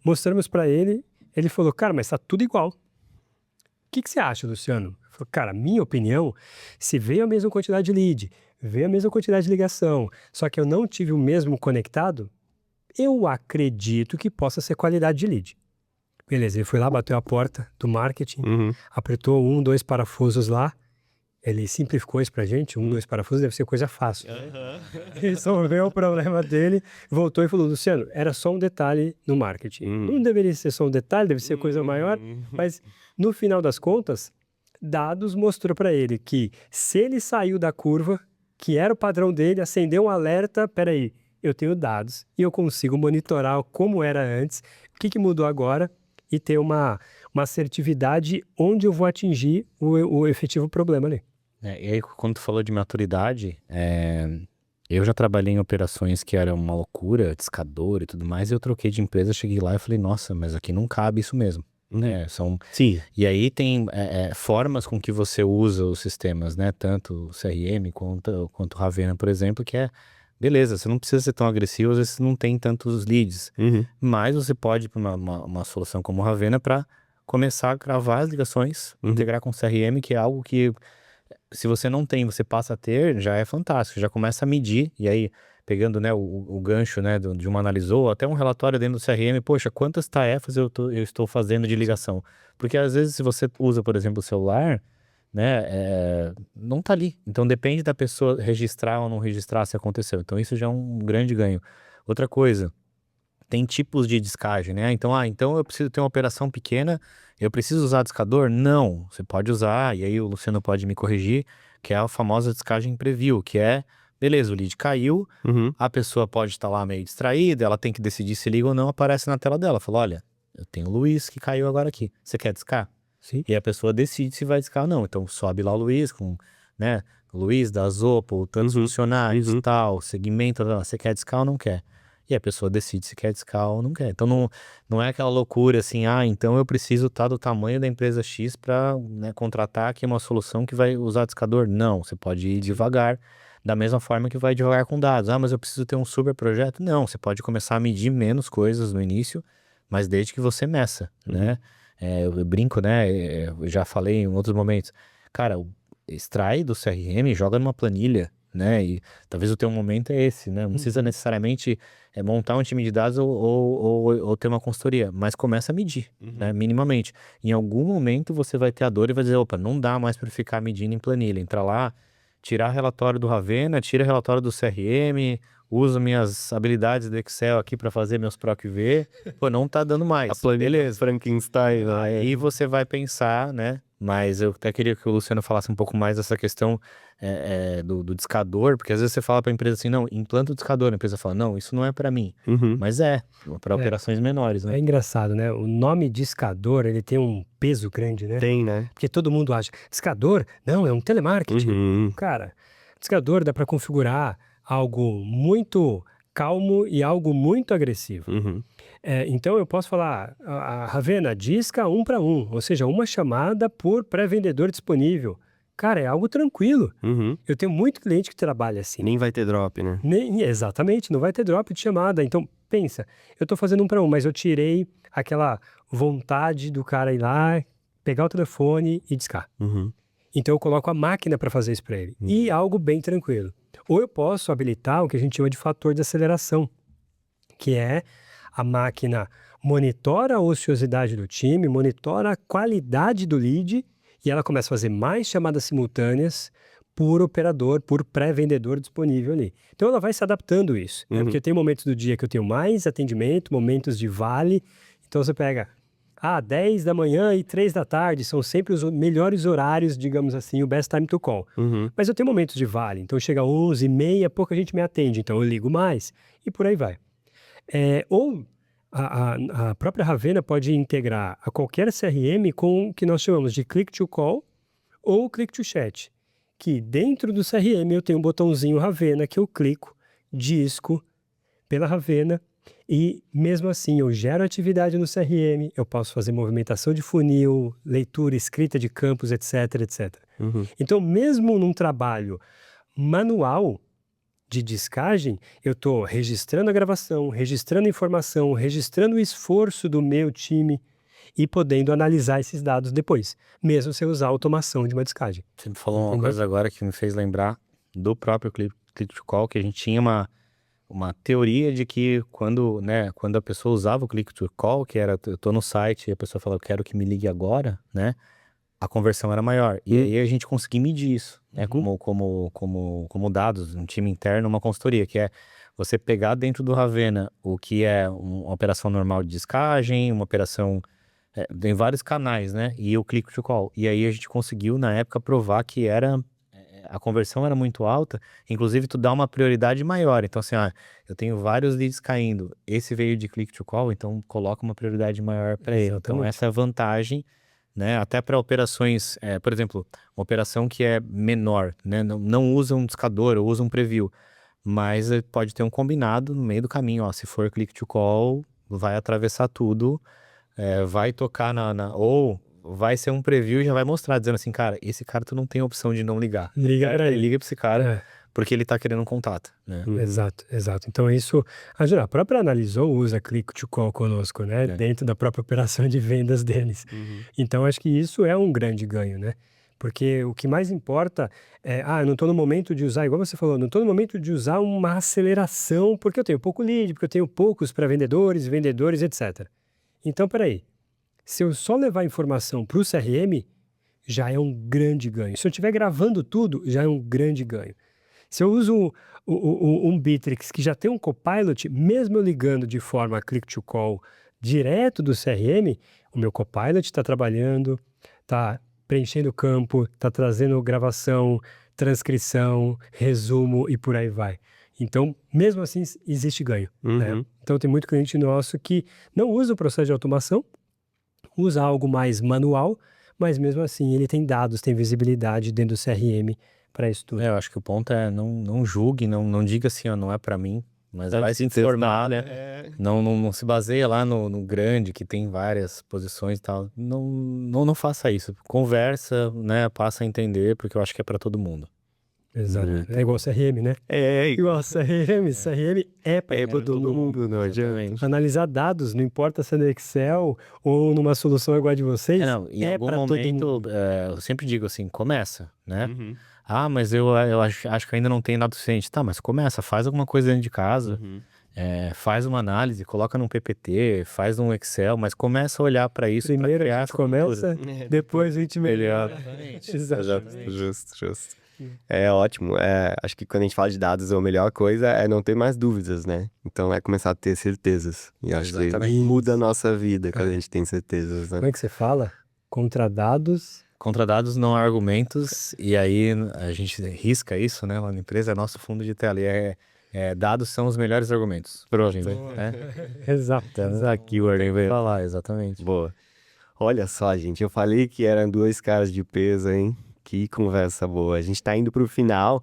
Mostramos para ele, ele falou, cara, mas tá tudo igual. O que você acha, Luciano? Eu falei, cara, minha opinião, se veio a mesma quantidade de lead, veio a mesma quantidade de ligação, só que eu não tive o mesmo conectado, eu acredito que possa ser qualidade de lead. Beleza, ele foi lá, bateu a porta do marketing, uhum, apertou 1, 2 parafusos lá, ele simplificou isso pra gente, 1, 2 parafusos deve ser coisa fácil. Ele resolveu o problema dele, voltou e falou, Luciano, era só um detalhe no marketing. Não deveria ser só um detalhe, deve ser coisa maior, mas no final das contas, dados mostrou para ele que se ele saiu da curva, que era o padrão dele, acendeu um alerta, peraí, eu tenho dados e eu consigo monitorar como era antes, o que mudou agora e ter uma assertividade onde eu vou atingir o efetivo problema ali. E aí, quando tu falou de maturidade, eu já trabalhei em operações que era uma loucura, discador e tudo mais, e eu troquei de empresa, cheguei lá e falei, nossa, mas aqui não cabe isso mesmo. Né? Sim. E aí tem formas com que você usa os sistemas, né? Tanto o CRM quanto o Ravena, por exemplo, que beleza, você não precisa ser tão agressivo, às vezes você não tem tantos leads, mas você pode ir para uma solução como o Ravena para começar a gravar as ligações, integrar com o CRM, que é algo que se você não tem, você passa a ter, já é fantástico, já começa a medir, e aí pegando, né, o gancho, né, de uma analisou, até um relatório dentro do CRM, poxa, quantas tarefas eu estou fazendo de ligação? Porque às vezes se você usa, por exemplo, o celular, né, não tá ali. Então depende da pessoa registrar ou não registrar se aconteceu. Então isso já é um grande ganho. Outra coisa, tem tipos de discagem, né? Então eu preciso ter uma operação pequena, eu preciso usar discador? Não, você pode usar, e aí o Luciano pode me corrigir, que é a famosa discagem preview, que é, beleza, o lead caiu, a pessoa pode estar lá meio distraída, ela tem que decidir se liga ou não, aparece na tela dela, fala, olha, eu tenho o Luiz que caiu agora aqui, você quer discar? Sim. E a pessoa decide se vai discar ou não, então sobe lá o Luiz com, né, o Luiz da Zopo, tantos funcionários e tal, segmenta, você quer discar ou não quer? E a pessoa decide se quer discar ou não quer. Então não é aquela loucura assim, então eu preciso estar do tamanho da empresa X para, né, contratar aqui uma solução que vai usar discador. Não, você pode ir devagar, da mesma forma que vai devagar com dados. Mas eu preciso ter um super projeto? Não, você pode começar a medir menos coisas no início, mas desde que você meça, né? Eu brinco, né? Eu já falei em outros momentos. Cara, extrai do CRM, joga numa planilha, né? E talvez o teu momento é esse, né? Não precisa necessariamente montar um time de dados ou ter uma consultoria, mas começa a medir, né? Minimamente. Em algum momento você vai ter a dor e vai dizer, opa, não dá mais para ficar medindo em planilha. Entra lá, tirar relatório do Ravena, tira relatório do CRM, uso minhas habilidades do Excel aqui para fazer meus PROC-V. Pô, não tá dando mais. A planilha Frankenstein, né? Aí você vai pensar, né? Mas eu até queria que o Luciano falasse um pouco mais dessa questão do discador, porque às vezes você fala para a empresa assim, não, implanta o discador, a empresa fala, não, isso não é para mim, mas para operações menores, né? É engraçado, né? O nome discador, ele tem um peso grande, né? Tem, né? Porque todo mundo acha, discador? Não, é um telemarketing. Cara, discador dá para configurar algo muito calmo e algo muito agressivo. Então eu posso falar, a Ravena disca 1 para 1, ou seja, uma chamada por pré-vendedor disponível. Cara, é algo tranquilo. Eu tenho muito cliente que trabalha assim. Nem vai ter drop, né? Exatamente, não vai ter drop de chamada. Então, pensa, eu estou fazendo 1 para 1, mas eu tirei aquela vontade do cara ir lá, pegar o telefone e discar. Então eu coloco a máquina para fazer isso para ele. E algo bem tranquilo. Ou eu posso habilitar o que a gente chama de fator de aceleração, que é a máquina monitora a ociosidade do time, monitora a qualidade do lead e ela começa a fazer mais chamadas simultâneas por operador, por pré-vendedor disponível ali. Então ela vai se adaptando a isso, né? Porque tem momentos do dia que eu tenho mais atendimento, momentos de vale. Então você pega 10 da manhã e 3 da tarde, são sempre os melhores horários, digamos assim, o best time to call. Mas eu tenho momentos de vale, então chega 11h30, pouca gente me atende, então eu ligo mais e por aí vai. Ou a própria Ravena pode integrar a qualquer CRM com o que nós chamamos de click to call ou click to chat, que dentro do CRM eu tenho um botãozinho Ravena que eu clico, disco pela Ravena e mesmo assim eu gero atividade no CRM, eu posso fazer movimentação de funil, leitura, escrita de campos, etc, etc. Então mesmo num trabalho manual de discagem, eu estou registrando a gravação, registrando informação, registrando o esforço do meu time e podendo analisar esses dados depois, mesmo sem usar a automação de uma discagem. Você me falou uma coisa agora que me fez lembrar do próprio Click to Call, que a gente tinha uma teoria de que quando a pessoa usava o Click to Call, que era, eu tô no site e a pessoa fala, eu quero que me ligue agora, né? A conversão era maior. E aí a gente conseguia medir isso, né? Como dados, um time interno, uma consultoria, que é você pegar dentro do Ravena o que é uma operação normal de discagem, uma operação tem vários canais, né? E o click to call. E aí a gente conseguiu, na época, provar que a conversão era muito alta, inclusive tu dá uma prioridade maior. Então, assim, eu tenho vários leads caindo, esse veio de click to call, então coloca uma prioridade maior para ele. Então, essa é a vantagem, né? Até para operações, por exemplo, uma operação que é menor, né? Não usa um discador, ou usa um preview, mas pode ter um combinado no meio do caminho, se for click to call, vai atravessar tudo, vai tocar ou vai ser um preview e já vai mostrar, dizendo assim, cara, esse cara tu não tem opção de não ligar. Liga para esse cara, porque ele tá querendo um contato, né? Exato. Então isso ajuda. A própria Analisou usa click to call conosco, né? Dentro da própria operação de vendas deles. Então acho que isso é um grande ganho, né? Porque o que mais importa é, eu não estou no momento de usar, igual você falou, não estou no momento de usar uma aceleração, porque eu tenho pouco lead, porque eu tenho poucos para vendedores, etc. Então, peraí, se eu só levar informação para o CRM, já é um grande ganho. Se eu estiver gravando tudo, já é um grande ganho. Se eu uso um Bittrex que já tem um Copilot, mesmo eu ligando de forma click to call direto do CRM, o meu Copilot está trabalhando, está preenchendo o campo, está trazendo gravação, transcrição, resumo e por aí vai. Então, mesmo assim, existe ganho. Né? Então, tem muito cliente nosso que não usa o processo de automação, usa algo mais manual, mas mesmo assim ele tem dados, tem visibilidade dentro do CRM para isso tudo. Eu acho que o ponto é não julgue, não diga assim, ó, não é para mim, mas vai se informar, né? Não se baseia lá no grande, que tem várias posições e tal. Não faça isso. Conversa, né? Passa a entender, porque eu acho que é para todo mundo. Exato. É igual CRM, né? É igual CRM. CRM é para todo mundo, não adianta. Analisar dados, não importa se é no Excel ou numa solução igual a de vocês. Em algum momento, eu sempre digo assim, começa, né? Mas eu acho que ainda não tem dado suficiente. Tá, mas começa, faz alguma coisa dentro de casa, faz uma análise, coloca num PPT, faz num Excel, mas começa a olhar para isso. Primeiro a gente começa, depois a gente melhora. Exatamente. Justo. É ótimo. Acho que quando a gente fala de dados, a melhor coisa é não ter mais dúvidas, né? Então é começar a ter certezas. E acho que muda a nossa vida quando a gente tem certezas, né? Como é que você fala? Contra dados não há argumentos, e aí a gente risca isso, né, lá na empresa, é nosso fundo de tela, e dados são os melhores argumentos. Pronto, Exato. Temos aqui o Arlen veio falar, exatamente. Boa. Olha só, gente, eu falei que eram 2 caras de peso, hein? Que conversa boa. A gente tá indo pro final,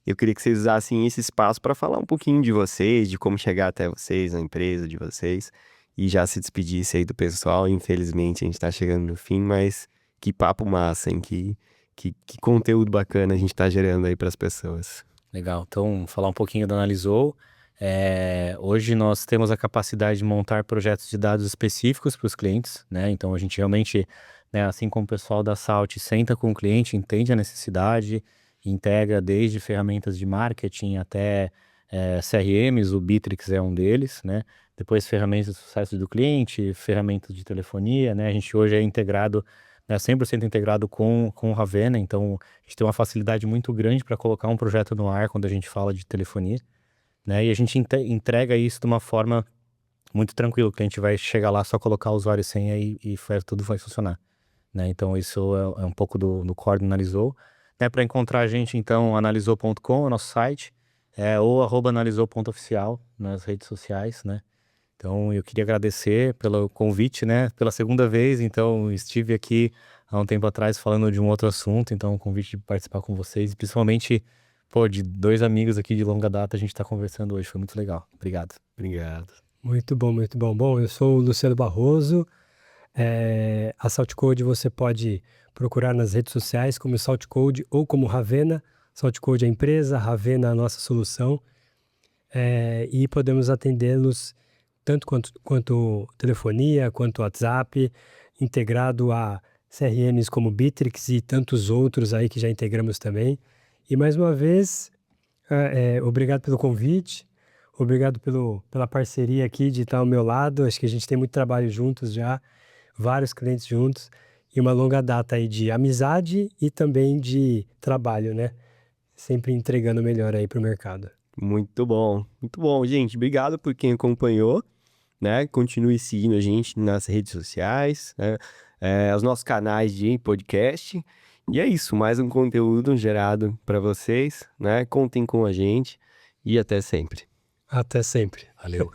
eu queria que vocês usassem esse espaço para falar um pouquinho de vocês, de como chegar até vocês, a empresa de vocês, e já se despedisse aí do pessoal. Infelizmente a gente tá chegando no fim, mas que papo massa, hein? Que conteúdo bacana a gente tá gerando aí pras pessoas. Legal, então falar um pouquinho da Analisou. Hoje nós temos a capacidade de montar projetos de dados específicos para os clientes, né? Então a gente realmente, né, assim como o pessoal da Salt, senta com o cliente, entende a necessidade, integra desde ferramentas de marketing até CRMs, o Bittrex é um deles, né? Depois ferramentas de sucesso do cliente, ferramentas de telefonia, né? A gente hoje é integrado, 100% integrado com o Ravenna, então a gente tem uma facilidade muito grande para colocar um projeto no ar quando a gente fala de telefonia, né? E a gente entrega isso de uma forma muito tranquila, o cliente vai chegar lá, só colocar o usuário e senha e tudo vai funcionar, né? Então isso é um pouco do core do Analisou, né? Para encontrar a gente, então, analisou.com, é o nosso site, ou @analisou.oficial nas redes sociais, né? Então, eu queria agradecer pelo convite, né? Pela segunda vez, então, estive aqui há um tempo atrás falando de um outro assunto, então, o convite de participar com vocês, e principalmente, de 2 amigos aqui de longa data, a gente está conversando hoje, foi muito legal. Obrigado. Muito bom, muito bom. Bom, eu sou o Luciano Barroso, a Saltcode você pode procurar nas redes sociais como Saltcode ou como Ravenna. Saltcode é a empresa, Ravenna é a nossa solução, e podemos atendê-los tanto quanto telefonia, quanto WhatsApp, integrado a CRMs como Bittrex e tantos outros aí que já integramos também. E mais uma vez, obrigado pelo convite, obrigado pela parceria aqui de estar ao meu lado. Acho que a gente tem muito trabalho juntos já, vários clientes juntos e uma longa data aí de amizade e também de trabalho, né? Sempre entregando melhor aí para o mercado. Muito bom, gente. Obrigado por quem acompanhou, né? Continue seguindo a gente nas redes sociais, né? Os nossos canais de podcast. E é isso, mais um conteúdo gerado para vocês, né? Contem com a gente e até sempre. Até sempre. Valeu.